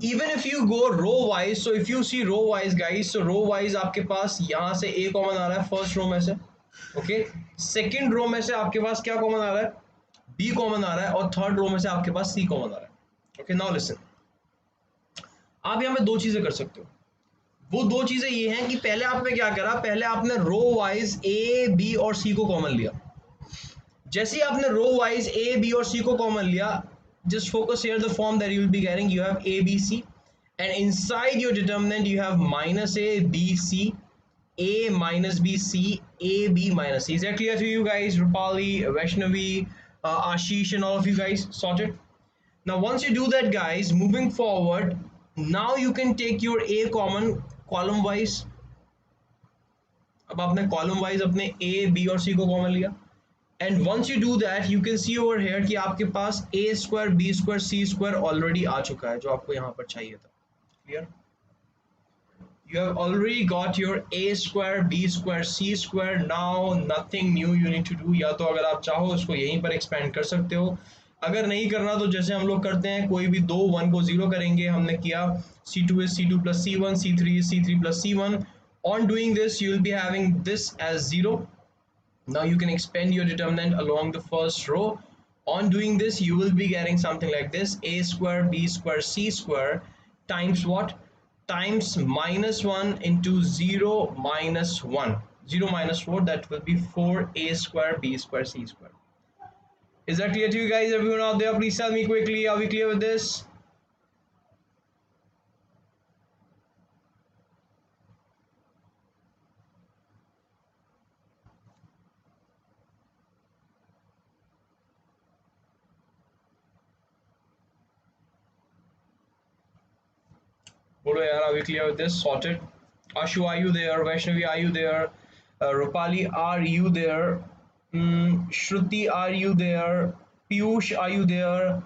Even if you go row wise, so if you see row wise, guys, so row wise आपके पास यहाँ से a कॉमन आ रहा है फर्स्ट रो में से. ओके, सेकंड रो में से आपके पास क्या कॉमन आ रहा है? b कॉमन आ रहा है. और थर्ड रो में से आपके पास c कॉमन आ रहा है. ओके, नाउ लिसन, आप यहाँ पे दो चीजें कर सकते हो. वो दो चीजें ये हैं कि पहले आपने क्या करा, पहले आपने रो वाइज a b और c को कॉमन लिया. जैसे ही आपने रो वाइज a b और c को कॉमन लिया, just focus here the form that you will be getting. You have a b c, and inside your determinant you have minus a b c, a minus b c, a b minus c. Is that clear to you guys? Rupali, Vaishnavi, Ashish, and all of you guys sorted. Now once you do that, guys, moving forward, now you can take your a common column wise. अब आपने column wise अपने a b और c को common लिया. And once you do that, you can see over here कि आपके पास a square, b square, c square already आ चुका है, जो आपको यहाँ पर चाहिए था. Clear? You have already got your a square, b square, c square. Now nothing new you need to do. या तो अगर आप चाहो इसको यहीं पर expand कर सकते हो. अगर नहीं करना तो जैसे हम लोग करते हैं, कोई भी दो 1 को 0 करेंगे. हमने किया c2 is c2 plus c1, c3 is c3 plus c1. On doing this, you will be having this as 0. Now you can expand your determinant along the first row. On doing this, you will be getting something like this: a square, b square, c square times what? Times minus 1 into 0 minus 1. 0 minus 4, that will be 4a square, b square, c square. Is that clear to you guys? Everyone out there, please tell me quickly, are we clear with this? Bolo yaar, are we clear with this? Sorted. Ashu, are you there? Vaishnavi, are you there? Rupali, are you there? Shruti, are you there? Piyush, are you there?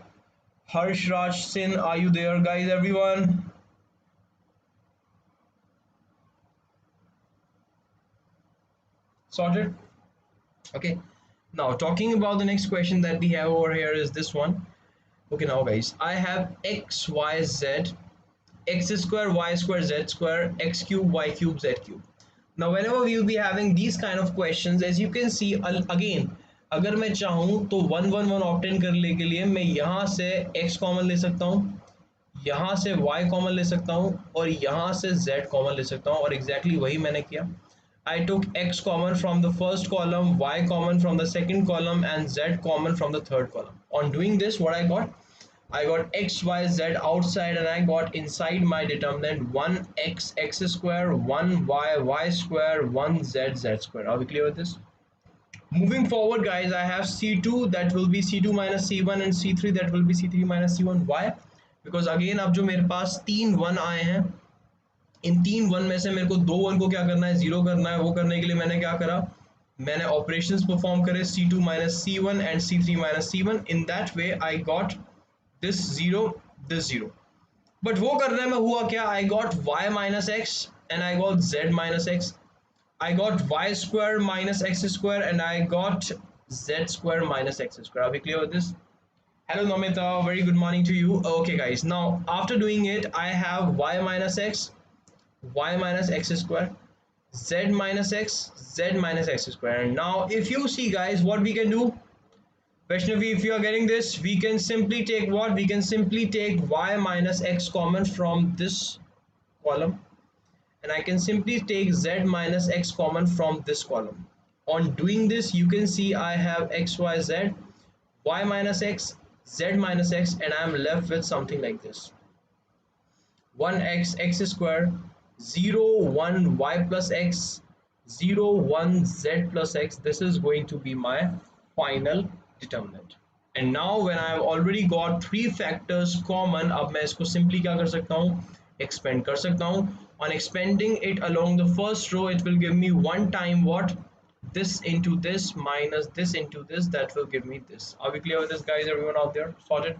Harsh Raj Sin, are you there? Guys, everyone. Sorted? Okay. Now, talking about the next question that we have over here is this one. Okay, now guys, I have x, y, z x square, y square, z square, x cube, y cube, z cube. Now whenever we will be having these kind of questions, as you can see again, अगर मैं चाहूँ तो 1 1 1 obtain करने के लिए मैं यहाँ से x कॉमन ले सकता हूँ, यहाँ से y कॉमन ले सकता हूँ और यहाँ से z कॉमन ले सकता हूँ, और एग्जैक्टली वही मैंने किया. I took x common from the first column, y common from the second column, and z common from the third column. On doing this, what I got x, y, z outside, and I got inside my determinant 1x, x square, 1y, y square, 1z, z square. Are we clear with this? Moving forward, guys, I have C2, that will be C2 minus C1, and C3, that will be C3 minus C1. Why? Because again, अब जो मेरे पास तीन 1 आए हैं, इन तीन 1 में से मेरे को दो 1 को क्या करना है, 0 करना है. वो करने के लिए मैंने क्या करा, मैंने ऑपरेशंस परफॉर्म करे C2 minus C1 and C3 minus C1. In that way, I got this 0, this 0. But वो करने में हुआ क्या, I got y minus x and I got z minus x. I got y square minus x square and I got z square minus x square. Are we clear with this? Hello Namita, very good morning to you. Okay guys, now after doing it, I have y minus x, y minus x square, z minus x, z minus x square. And now if you see guys, what we can do, Vaishnavi, if you are getting this, we can simply take what? We can simply take y minus x common from this column, and I can simply take z minus x common from this column. On doing this, you can see I have x, y, z, y minus x, z minus x, and I am left with something like this. 1x, x square, 0, 1, y plus x, 0, 1, z plus x. This is going to be my final determinant. And now when I have already got three factors common, अब मैं इसको simply क्या कर सकता हूँ, expand कर सकता हूँ. On expanding it along the first row, it will give me one time what, this into this minus this into this, that will give me this. Are we clear with this guys? Everyone out there sorted?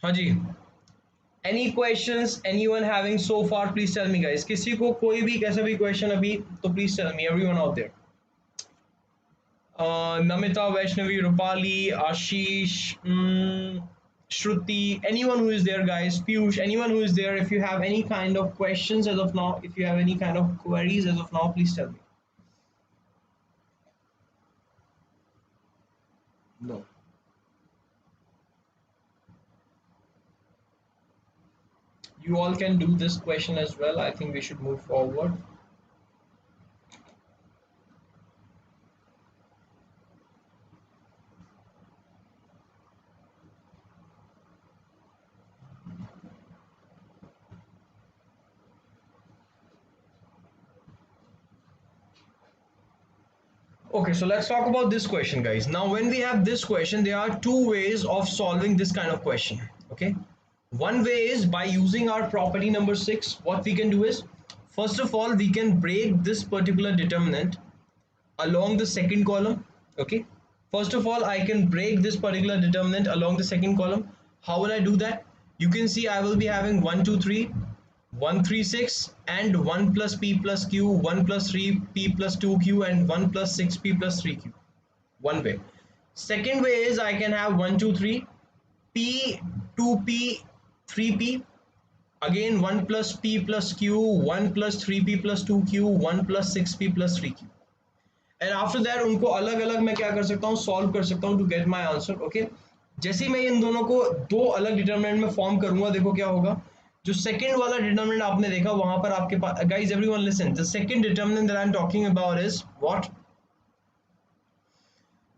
हाँ जी. Any questions anyone having so far? Please tell me guys. किसी को कोई भी कैसा भी question अभी तो please tell me, everyone out there. Namita, Vaishnavi, Rupali, Ashish, Shruti, anyone who is there guys, Piyush, anyone who is there, if you have any kind of questions as of now, if you have any kind of queries as of now, please tell me. No. You all can do this question as well. I think we should move forward. Okay, so let's talk about this question guys. Now when we have this question, there are two ways of solving this kind of question. Okay, one way is by using our property number 6. What we can do is, first of all, we can break this particular determinant along the second column. Okay, first of all, I can break this particular determinant along the second column. How will I do that? You can see I will be having 1 2 3 1 3 6 and 1 plus p plus q, 1 plus 3 p plus 2q, and 1 plus 6 p plus 3q. One way. Second way is I can have 1 2 3 p 2p 3p, again 1 plus p plus q, 1 plus 3p plus 2q, 1 plus 6p plus 3q. And after that उनको अलग अलग मैं क्या कर सकता हूँ, solve कर सकता हूँ to get my answer. Okay, जैसे ही मैं इन दोनों को दो अलग डिटरमिनेंट में फॉर्म करूंगा, देखो क्या होगा. जो सेकंड वाला डिटरमिनेंट आपने देखा वहां पर आपके पास, guys everyone listen, the second determinant that I am talking about is what,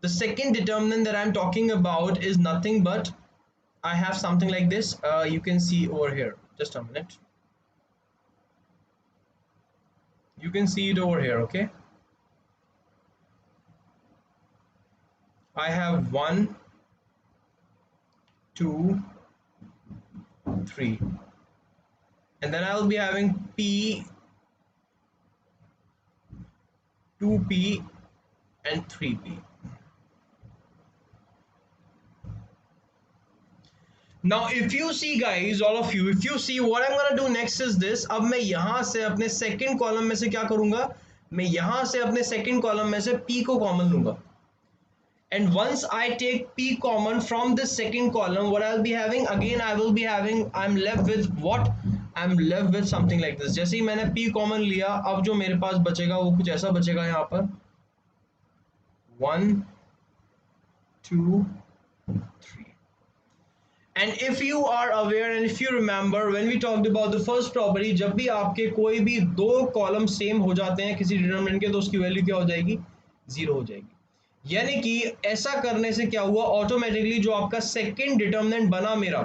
the second determinant that I'm talking about is nothing but I have something like this. You can see over here, just a minute, you can see it over here. Okay, I have 1 2 3, and then I will be having p 2p and 3p. Now if you see guys, all of you, if you see, what I'm gonna do next is this. अब मैं यहाँ से अपने second column में से क्या करूँगा, मैं यहाँ से अपने second column में से p को common लूँगा, and once I take P common from the second column, what I'll be having again, I'm left with what? I'm left with something like this. जैसे ही मैंने P common लिया, अब जो मेरे पास बचेगा वो कुछ ऐसा बचेगा यहाँ पर 1 2 3. And if you are aware and if you remember when we talked about the first property, जब भी आपके कोई भी दो कॉलम सेम हो जाते हैं किसी डिटरमिनेंट के, तो उसकी वैल्यू क्या हो जाएगी? जीरो हो जाएगी। यानी कि ऐसा करने से क्या हुआ, ऑटोमेटिकली जो आपका सेकंड डिटरमिनेंट बना मेरा,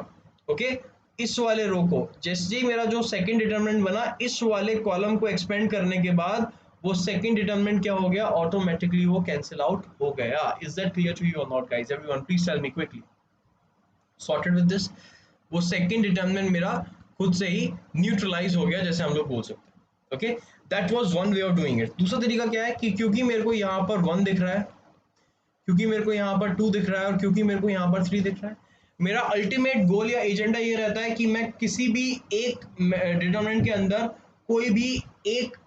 ओके, इस वाले रो को, जैसे ही मेरा जो सेकंड डिटरमिनेंट बना, इस वाले कॉलम को एक्सपेंड करने के बाद वो सेकंड डिटरमिनेंट क्या हो गया? ऑटोमेटिकली वो कैंसिल आउट हो गया। Is that clear to you और not guys? Everyone please tell me quickly. Sorted with this, वो सेकंड डिटरमिनेंट मेरा खुद से ही न्यूट्रलाइज हो गया, जैसे हम लोग बोल सकते हैं। Okay, that was one way of doing it. दूसरा तरीका क्या है कि क्योंकि मेरे को यहाँ पर 1 दिख रहा है, क्योंकि मेरे को यहाँ पर 2 दिख रहा है और क्योंकि मेरे को यहाँ पर 3 दिख रहा है, मेरा अल्टीमेट गोल या एजेंडा ये रहता है कि मैं किसी भी एक डिटरमिनेंट के अंदर कोई भी एक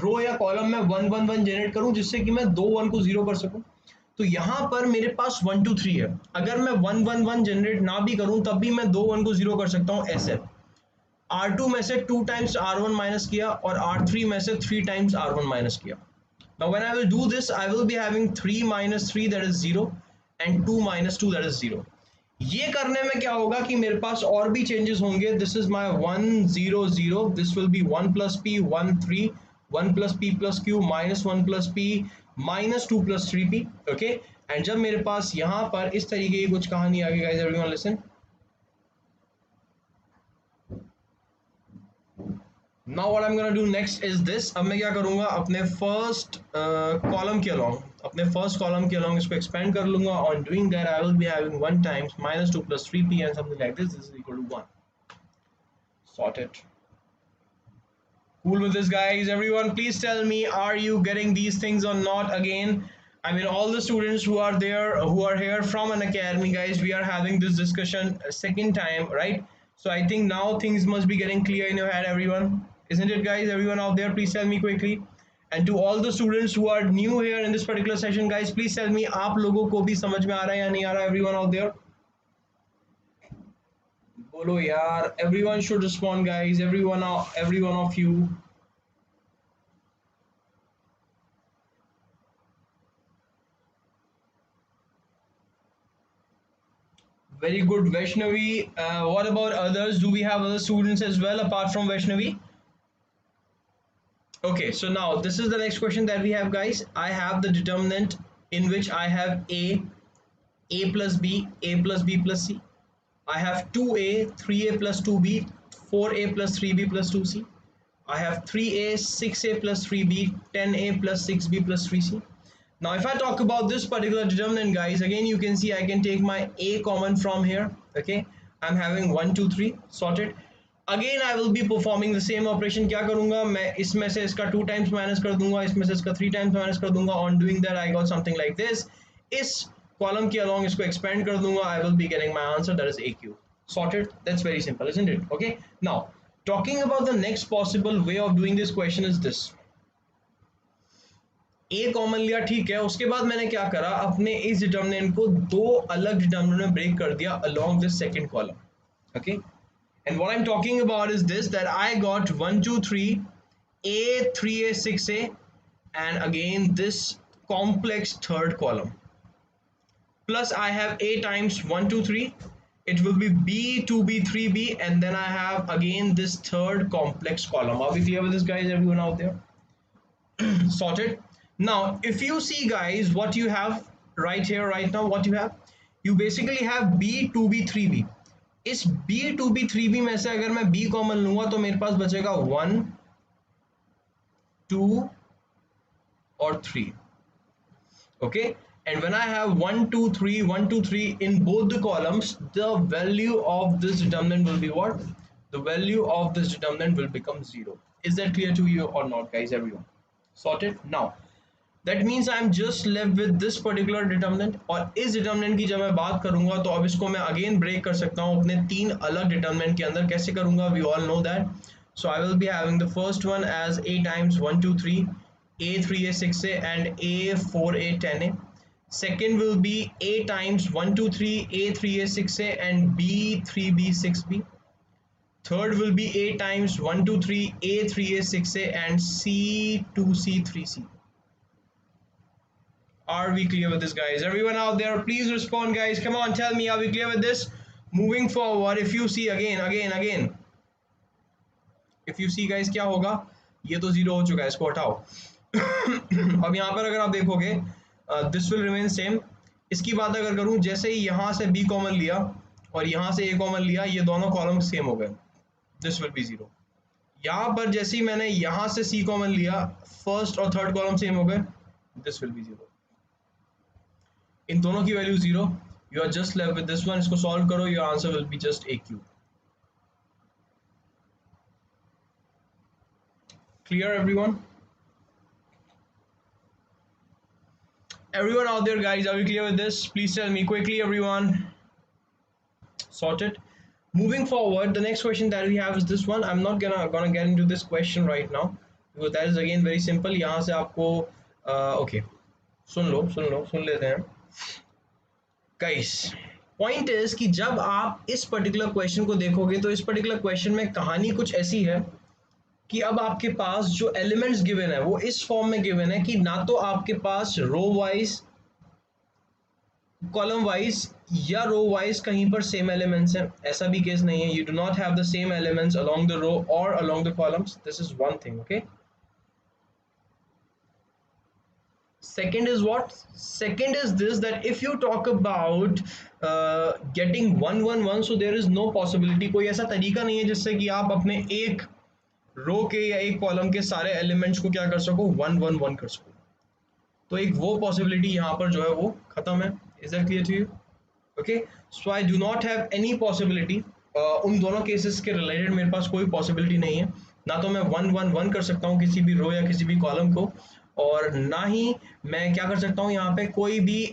रो या कॉलम में 1 1 1 जनरेट करूं, जिससे कि मैं दो 1 को 0 कर सकूं। तो यहाँ पर मेरे पास 1 2 3 है, अगर मैं 1 1 1 जनरेट ना भी करूं तब भी मैं दो 1 को 0 कर सकता हूं। ऐसे R2 में से 2 टाइम्स R1 माइनस किया और R3 में से 3 टाइम्स R1 माइनस किया। Now when I will do this, I will be having 3 minus 3 that is 0 and 2 minus 2 that is 0. ये करने में क्या होगा कि मेरे पास और भी चेंजेस होंगे। This is my 1 0 0. This will be 1 plus p 1 3, 1 plus p plus q minus 1 plus p minus 2 plus 3p. Okay. And जब मेरे पास यहाँ पर इस तरीके की कुछ कहानी आ गई, guys, everyone listen. Now what I'm gonna do next is this. अब मैं क्या करूँगा, अपने फर्स्ट कॉलम के अलॉन्ग इसको एक्सपेंड कर लूँगा। On doing that, I will be having 1 times minus 2 plus 3p and something like this. This is equal to 1. Sorted. Cool with this, guys? Everyone, please tell me, are you getting these things or not? Again, I mean, all the students who are there, who are here from Unacademy, guys, we are having this discussion a second time, right? So I think now things must be getting clear in your head, everyone. Isn't it, guys? Everyone out there, please tell me quickly. And to all the students who are new here in this particular session, guys, please tell me, आप लोगों को भी समझ में आ रहा है या नहीं आ रहा है? Everyone out there, बोलो यार. Everyone should respond, guys. Every one of you. Very good, Vaishnavi. What about others? Do we have other students as well apart from Vaishnavi? Okay, so now this is the next question that we have, guys. I have the determinant in which I have a plus b, a plus b plus c. I have 2a, 3a plus 2b, 4a plus 3b plus 2c. I have 3a, 6a plus 3b, 10a plus 6b plus 3c. Now if I talk about this particular determinant, guys, again you can see I can take my a common from here. Okay, I'm having 1 2 3 sorted. Again I will be performing the same operation. क्या करूँगा मैं, इसमें से इसका 2 times minus कर दूंगा, इसमें से इसका 3 times माइनस कर दूंगा. On doing that I got something like this. इस कॉलम के along इसको expand कर दूंगा. I will be getting my answer, that is AQ. Sorted. That's very simple, isn't it? Okay. Now talking about the next possible way of doing this question is this. A common लिया, ठीक है. उसके बाद मैंने क्या करा, अपने इस डिटर्मिनेंट को दो अलग डिटर्मिनेंट में ब्रेक कर दिया along this second column. Okay. And what I'm talking about is this, that I got 1 2 3 a 3a 6a and again this complex third column, plus I have a times 1 2 3, it will be b 2b 3b, and then I have again this third complex column. Are we clear with this, guys? Everyone out there? Sorted. Now if you see, guys, what you have right here right now, what you have, you basically have b 2b 3b. इस b 2b 3b में से अगर मैं b common लूंगा तो मेरे पास बचेगा 1 2 और 3. Okay, and when I have 1 2 3 1 2 3 in both the columns, the value of this determinant will be what? The value of this determinant will become 0. Is that clear to you or not, guys? Everyone sorted? Now that means I am just left with this particular determinant. और इस determinant की जब मैं बात करूंगा तो अब इसको मैं again break कर सकता हूँ अपने तीन अलग determinant के अंदर. कैसे करूंगा? We all know that. So I will be having the first one as a times 1 2 3, a 3a 6a and a 4a 10a. Second will be A times 1 2 3 A 3A 6A and B 3B 6B. Third will be A times 1 2 3 A 3A 6A and C 2C 3C. Are we clear with this, guys? Everyone out there, please respond, guys. Come on, tell me, are we clear with this? Moving forward, if you see again, if you see, guys, क्या होगा? ये तो zero हो चुका है, इसको हटाओ. अब यहाँ पर अगर आप देखोगे, this will remain same. इसकी बात अगर करूँ, जैसे ही यहाँ से B कॉमन लिया और यहाँ से A कॉमन लिया, ये दोनों कॉलम सेम हो गए. This will be zero. यहाँ पर जैसे ही मैंने यहाँ से C कॉमन लिया, फर्स्ट और थर्ड कॉलम सेम हो गए. This will be zero. इन दोनों की value zero. You are just left with this one. इसको सॉल्व करो, your answer will be just a cube. Clear everyone? Everyone out there, guys, are we clear with this? Please tell me quickly, everyone. Sorted. Moving forward, the next question that we have is this one. I'm not gonna get into this question right now because that is again very simple. यहाँ से आपको okay, सुन लेते हैं. Guys, point is कि जब आप इस particular question को देखोगे तो इस पर्टिकुलर क्वेश्चन में कहानी कुछ ऐसी है कि अब आपके पास जो एलिमेंट्स गिवन है वो इस फॉर्म में गिवन है कि ना तो आपके पास रो वाइज, कॉलम वाइज या रो वाइज कहीं पर सेम एलिमेंट्स हैं. ऐसा भी केस नहीं है. You do not have the same elements along the row और along the columns. This is one thing. Okay, second is what? Second is this, that if you talk about getting 1 1 1, so there is no possibility. कोई ऐसा तरीका नहीं है जिससे कि आप अपने एक रो के या एक कॉलम के सारे एलिमेंट्स को क्या कर सको, 1 1 1 कर सको. तो एक वो पॉसिबिलिटी यहाँ पर जो है वो खत्म है. Is that clear to you? Okay, so I do not have any possibility. उन दोनों केसेस के रिलेटेड मेरे पास कोई पॉसिबिलिटी नहीं है. ना तो मैं 1 1 1 कर सकता हूँ किसी भी रो या किसी भी कॉलम को, और ना ही मैं क्या कर सकता हूँ यहाँ पे कोई भी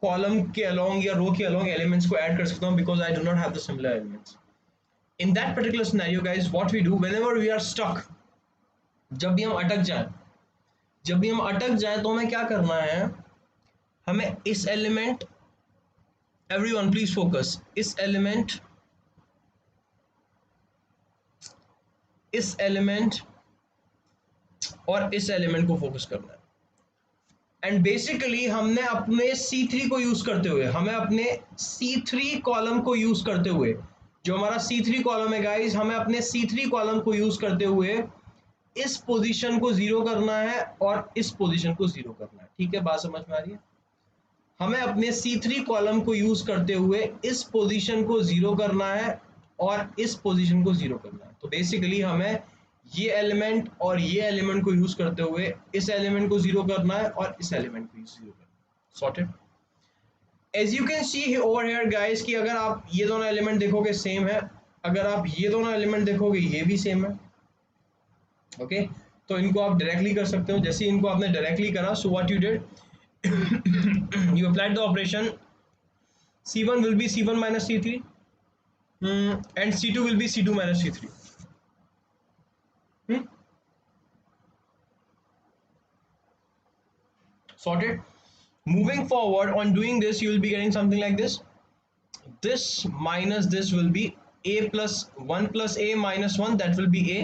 कॉलम के अलोंग या रो के अलोंग एलिमेंट्स को ऐड कर सकता हूँ, because I do not have the similar elements. In that particular scenario, guys, what we do whenever we are stuck, जब भी हम अटक जाए तो हमें क्या करना है? हमें इस एलिमेंट, एवरीवन प्लीज फोकस, इस एलिमेंट और इस एलिमेंट को फोकस करना है. एंड बेसिकली हमने अपने C3 को यूज करते हुए, हमें अपने C3 कॉलम को यूज करते हुए, जो हमारा C3 कॉलम है गाइस, हमें अपने C3 कॉलम को यूज करते हुए इस पोजीशन को जीरो करना है और इस पोजीशन को जीरो करना है. ठीक है, बात समझ में आ रही है? हमें अपने C3 कॉलम को यूज करते हुए इस पोजीशन को जीरो करना है और इस पोजीशन को जीरो करना है. तो बेसिकली हमें ये एलिमेंट और ये एलिमेंट को यूज करते हुए इस एलिमेंट को जीरो करना है और इस एलिमेंट को जीरो करना है. Sorted. As you can see over here guys कि अगर आप ये दोनों एलिमेंट देखोगे सेम है, अगर आप ये दोनों एलिमेंट देखोगे ये भी सेम है. ओके, तो इनको आप डायरेक्टली कर सकते हो. जैसे इनको आपने डायरेक्टली करा, so what you did, you applied the operation. C1 will be C1 minus C3 and C2 will be C2 minus C3. Sorted. Moving forward on doing this, you will be getting something like this. This minus this will be A plus 1 plus A minus 1, that will be A.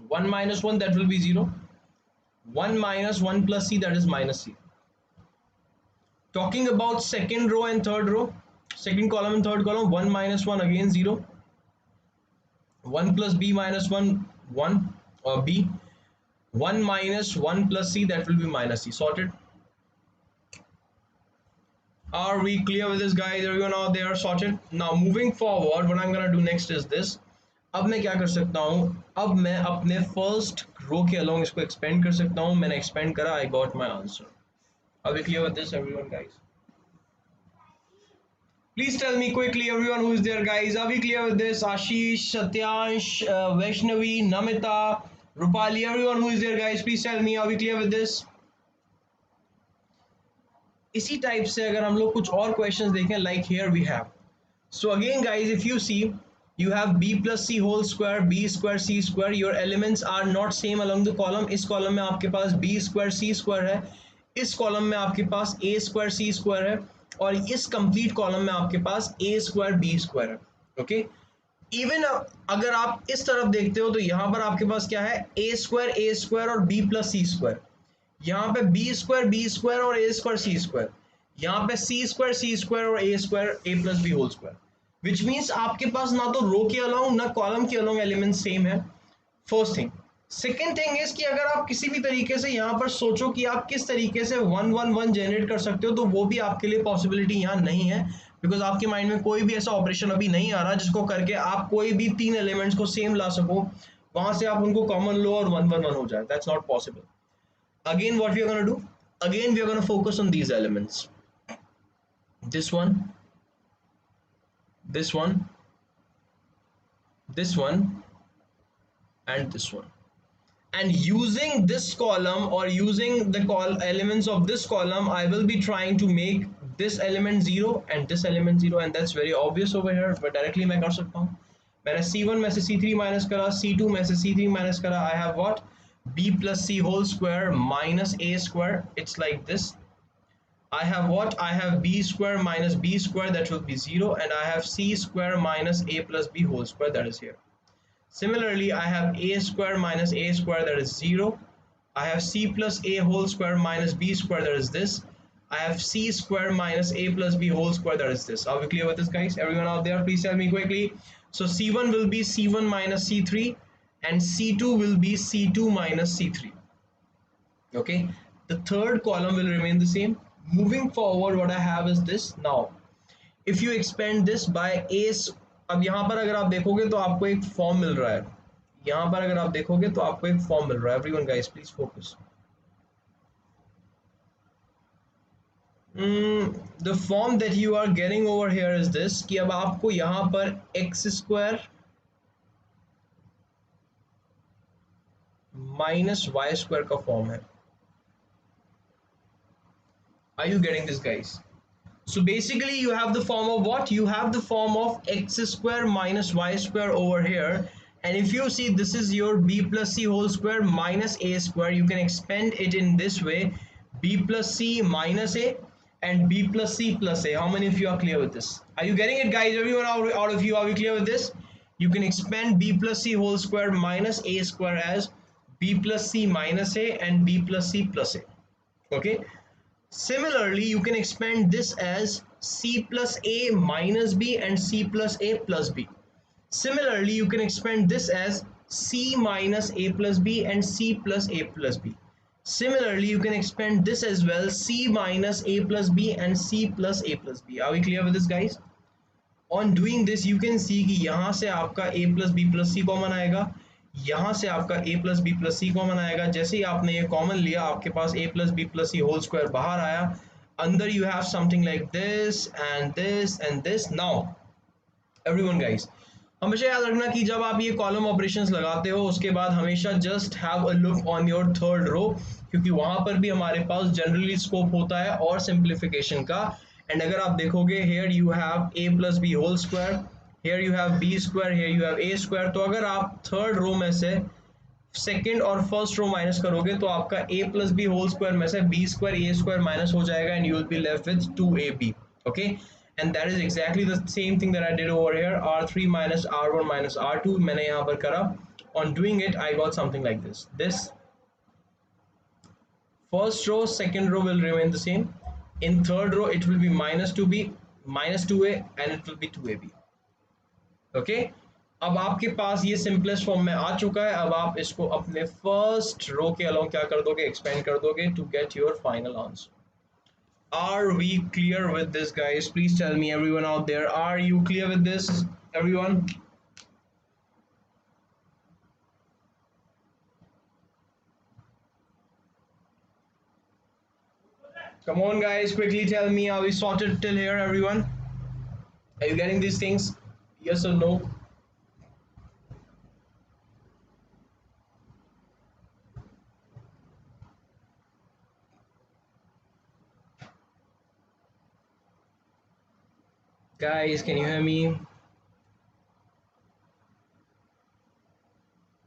1 minus 1, that will be 0. 1 minus 1 plus C, that is minus C. Talking about second row and third row, second column and third column, 1 minus 1 again 0. 1 plus B minus 1, 1 or B. 1 minus 1 plus C, that will be minus C. Sorted. Are we clear with this, guys? Everyone out there sorted? Now moving forward, what I'm gonna do next is this. अब मैं क्या कर सकता हूँ, अब मैं अपने first row के अलोंग इसको एक्सपेंड कर सकता हूँ. मैंने एक्सपेंड करा, I got my answer. Are we clear with this, everyone, guys? Please tell me quickly, everyone who is there, guys. Are we clear with this? Ashish, Satyansh, Vaishnavi, Namita, Rupali, everyone who is there, guys. Please tell me, are we clear with this? इसी type से अगर हम लोग कुछ और questions देखें, like here we have. So again, guys, if you see, you have b plus c whole square, b square c square. Your elements are not same along the column. इस column में आपके पास b square c square है, इस column में आपके पास ए square सी square है और इस कंप्लीट कॉलम में आपके पास ए स्क्वायर बी स्क्वायर है। ओके, इवन अगर आप इस तरफ देखते हो तो यहां पर आपके पास क्या है, ए स्क्वायर और बी प्लस सी स्क्वायर, यहाँ पे बी स्क्वायर और ए स्क्वायर सी स्क्वायर, यहाँ पे सी स्क्वायर और A plus B whole square, which means आपके पास ना तो रो के अलोंग ना कॉलम के अलोंग एलिमेंट सेम है। First thing. Second thing is कि अगर आप किसी भी तरीके से यहाँ पर सोचो कि आप किस तरीके से 1 1 1 जनरेट कर सकते हो, तो वो भी आपके लिए पॉसिबिलिटी यहाँ नहीं है, बिकॉज आपके माइंड में कोई भी ऐसा ऑपरेशन अभी नहीं आ रहा जिसको करके आप कोई भी तीन एलिमेंट्स को सेम ला सको, वहां से आप उनको कॉमन लो और 1 1 1 हो जाए, that's not possible. Again, what we are going to do? Again, we are going to focus on these elements. This one, this one, this one, and this one. And using this column or using the elements of this column, I will be trying to make this element 0 and this element 0, and that's very obvious over here, but directly मैं कर सकता हूँ। मैंने C1 में से C3 minus करा, C2 में से C3 माइनस करा, I have what? B plus C whole square minus A square, it's like this. I have what? I have B square minus B square, that will be 0, and I have C square minus A plus B whole square, that is here. Similarly, I have a square minus a square, that is 0. I have c plus a whole square minus b square, that is this. I have c square minus a plus b whole square, that is this. Are we clear with this, guys? Everyone out there, please tell me quickly. So C1 will be C1 minus C3 and C2 will be C2 minus C3. Okay, the third column will remain the same. Moving forward, what I have is this. Now, if you expand this by a, अब यहाँ पर अगर आप देखोगे तो आपको एक form मिल रहा है, यहाँ पर अगर आप देखोगे तो आपको एक फॉर्म मिल रहा है। Everyone guys please focus. The form that you are getting over here is this, कि अब आपको यहाँ पर x square minus y square का फॉर्म है। Are you getting this guys? So basically you have the form of what? You have the form of x square minus y square over here, and if you see this is your b plus c whole square minus a square, you can expand it in this way, b plus c minus a and b plus c plus a. How many of you are clear with this? Are you getting it, guys? Everyone out of you, are we clear with this? You can expand b plus c whole square minus a square as b plus c minus a and b plus c plus a. Okay, similarly, you can expand this as c plus a minus b and c plus a plus b. Similarly, you can expand this as c minus a plus b and c plus a plus b. Similarly, you can expand this as well, c minus a plus b and c plus a plus b. Are we clear with this, guys? On doing this, you can see कि यहाँ से आपका a plus b plus c common आएगा, यहाँ से आपका a plus b plus c common आएगा। जैसे ही आपने ये कॉमन लिया, आपके पास a plus b plus c whole square बाहर आया। अंदर you have something like this and this and this. Now, everyone guys, हमेशा याद रखना कि जब आप ये कॉलम ऑपरेशंस लगाते हो उसके बाद हमेशा just have a look on your third row, क्योंकि वहां पर भी हमारे पास जनरली स्कोप होता है और सिंप्लीफिकेशन का। एंड अगर आप देखोगे, here you have a plus b whole square, here you have b square, here you have a square, तो अगर आप थर्ड रो में से सेकंड और फर्स्ट रो माइनस करोगे तो आपका a plus b whole square में से b square a square minus हो जाएगा and you will be left with 2ab. okay, and that is exactly the same thing that I did over here, r3 minus r1 minus r2 मैंने यहाँ पर करा. On doing it, I got something like this. This first row, second row will remain the same. In third row, it will be minus 2b, minus 2a, and it will be 2ab. Okay, अब आपके पास ये simplest form में आ चुका है। अब आप इसको अपने फर्स्ट रो के अलोंग क्या कर दोगे, एक्सपेंड कर दोगे to get your final answer. Are we clear with this guys? Please tell me, everyone out there, are you clear with this? Everyone, come on guys, quickly tell me, are we sorted till here? Everyone, are you getting these things? Yes or no? Guys, can you hear me?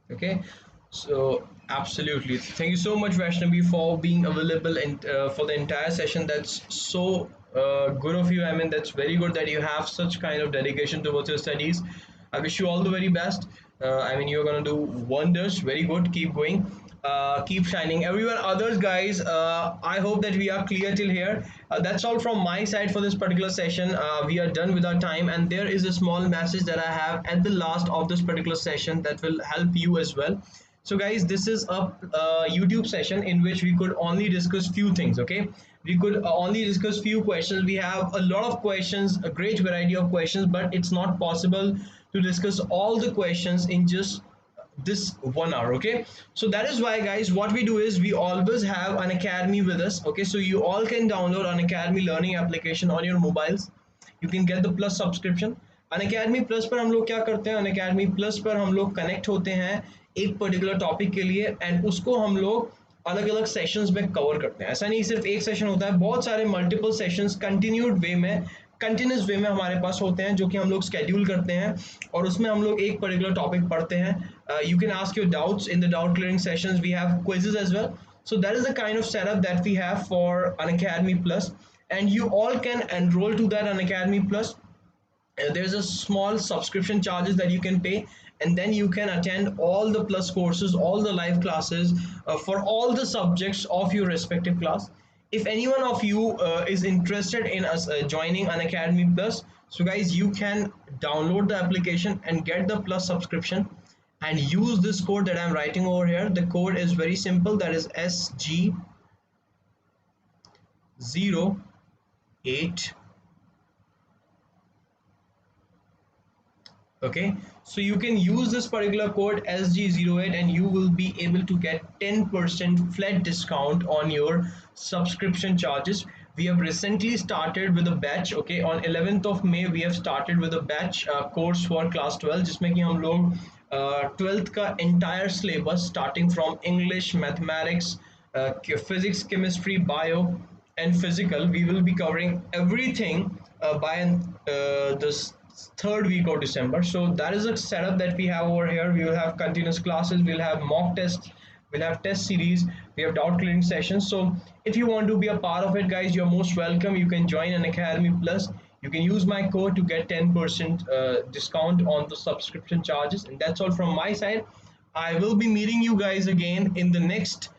Okay, so Absolutely. Thank you so much, Vaishnavi, for being available and for the entire session. That's so good of you. I mean, that's very good that you have such kind of dedication towards your studies. I wish you all the very best. I mean, you're gonna do wonders. Very good. Keep going. Keep shining. Everyone, others, guys. I hope that we are clear till here. That's all from my side for this particular session. We are done with our time, and there is a small message that I have at the last of this particular session that will help you as well. So guys, this is a YouTube session in which we could only discuss few things. Okay, we could only discuss few questions. We have a lot of questions, a great variety of questions, but it's not possible to discuss all the questions in just this 1 hour. Okay, so that is why, guys, what we do is we always have an academy with us. Okay, so you all can download an academy learning application on your mobiles. You can get the plus subscription. Unacademy plus पर हम लोग क्या करते हैं, Unacademy plus पर हम लोग connect होते हैं एक पर्टिकुलर टॉपिक के लिए, एंड उसको हम लोग अलग अलग सेशंस में कवर करते हैं. ऐसा नहीं सिर्फ एक सेशन होता है, बहुत सारे मल्टीपल सेशंस कंटिन्यूस वे में हमारे पास होते हैं जो कि हम लोग स्केड्यूल करते हैं, और उसमें हम लोग एक पर्टिकुलर टॉपिक पढ़ते हैं. You can ask your doubts in the doubt clearing sessions. We have quizzes as well. So that is the kind of setup that we have for Unacademy Plus, and you all can enroll to that Unacademy Plus. There's a small subscription charges that you can pay, and then you can attend all the plus courses, all the live classes for all the subjects of your respective class. If any one of you is interested in us joining an Academy Plus, so guys, you can download the application and get the plus subscription and use this code that I'm writing over here. The code is very simple, that is SG08. Okay, so you can use this particular code SG08 and you will be able to get 10% flat discount on your subscription charges. We have recently started with a batch. Okay, on 11th of May we have started with a batch course for class 12, जिसमें कि हम लोग 12th का entire syllabus starting from English, mathematics, physics, chemistry, bio and physical, we will be covering everything by this third week of December. So that is a setup that we have over here. We will have continuous classes, we'll have mock tests, we'll have test series, we have doubt clearing sessions. So if you want to be a part of it, guys, you're most welcome. You can join an Academy Plus. You can use my code to get 10% discount on the subscription charges. And that's all from my side. I will be meeting you guys again in the next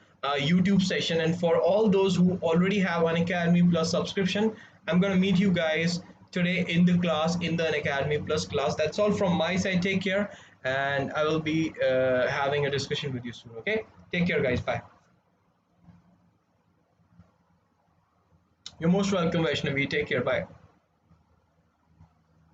YouTube session. And for all those who already have an Academy Plus subscription, I'm going to meet you guys today in the class, in the Academy Plus class. That's all from my side. Take care, and I will be having a discussion with you soon. Okay, take care, guys. Bye. You're most welcome, Vaishnavi. Take care. Bye.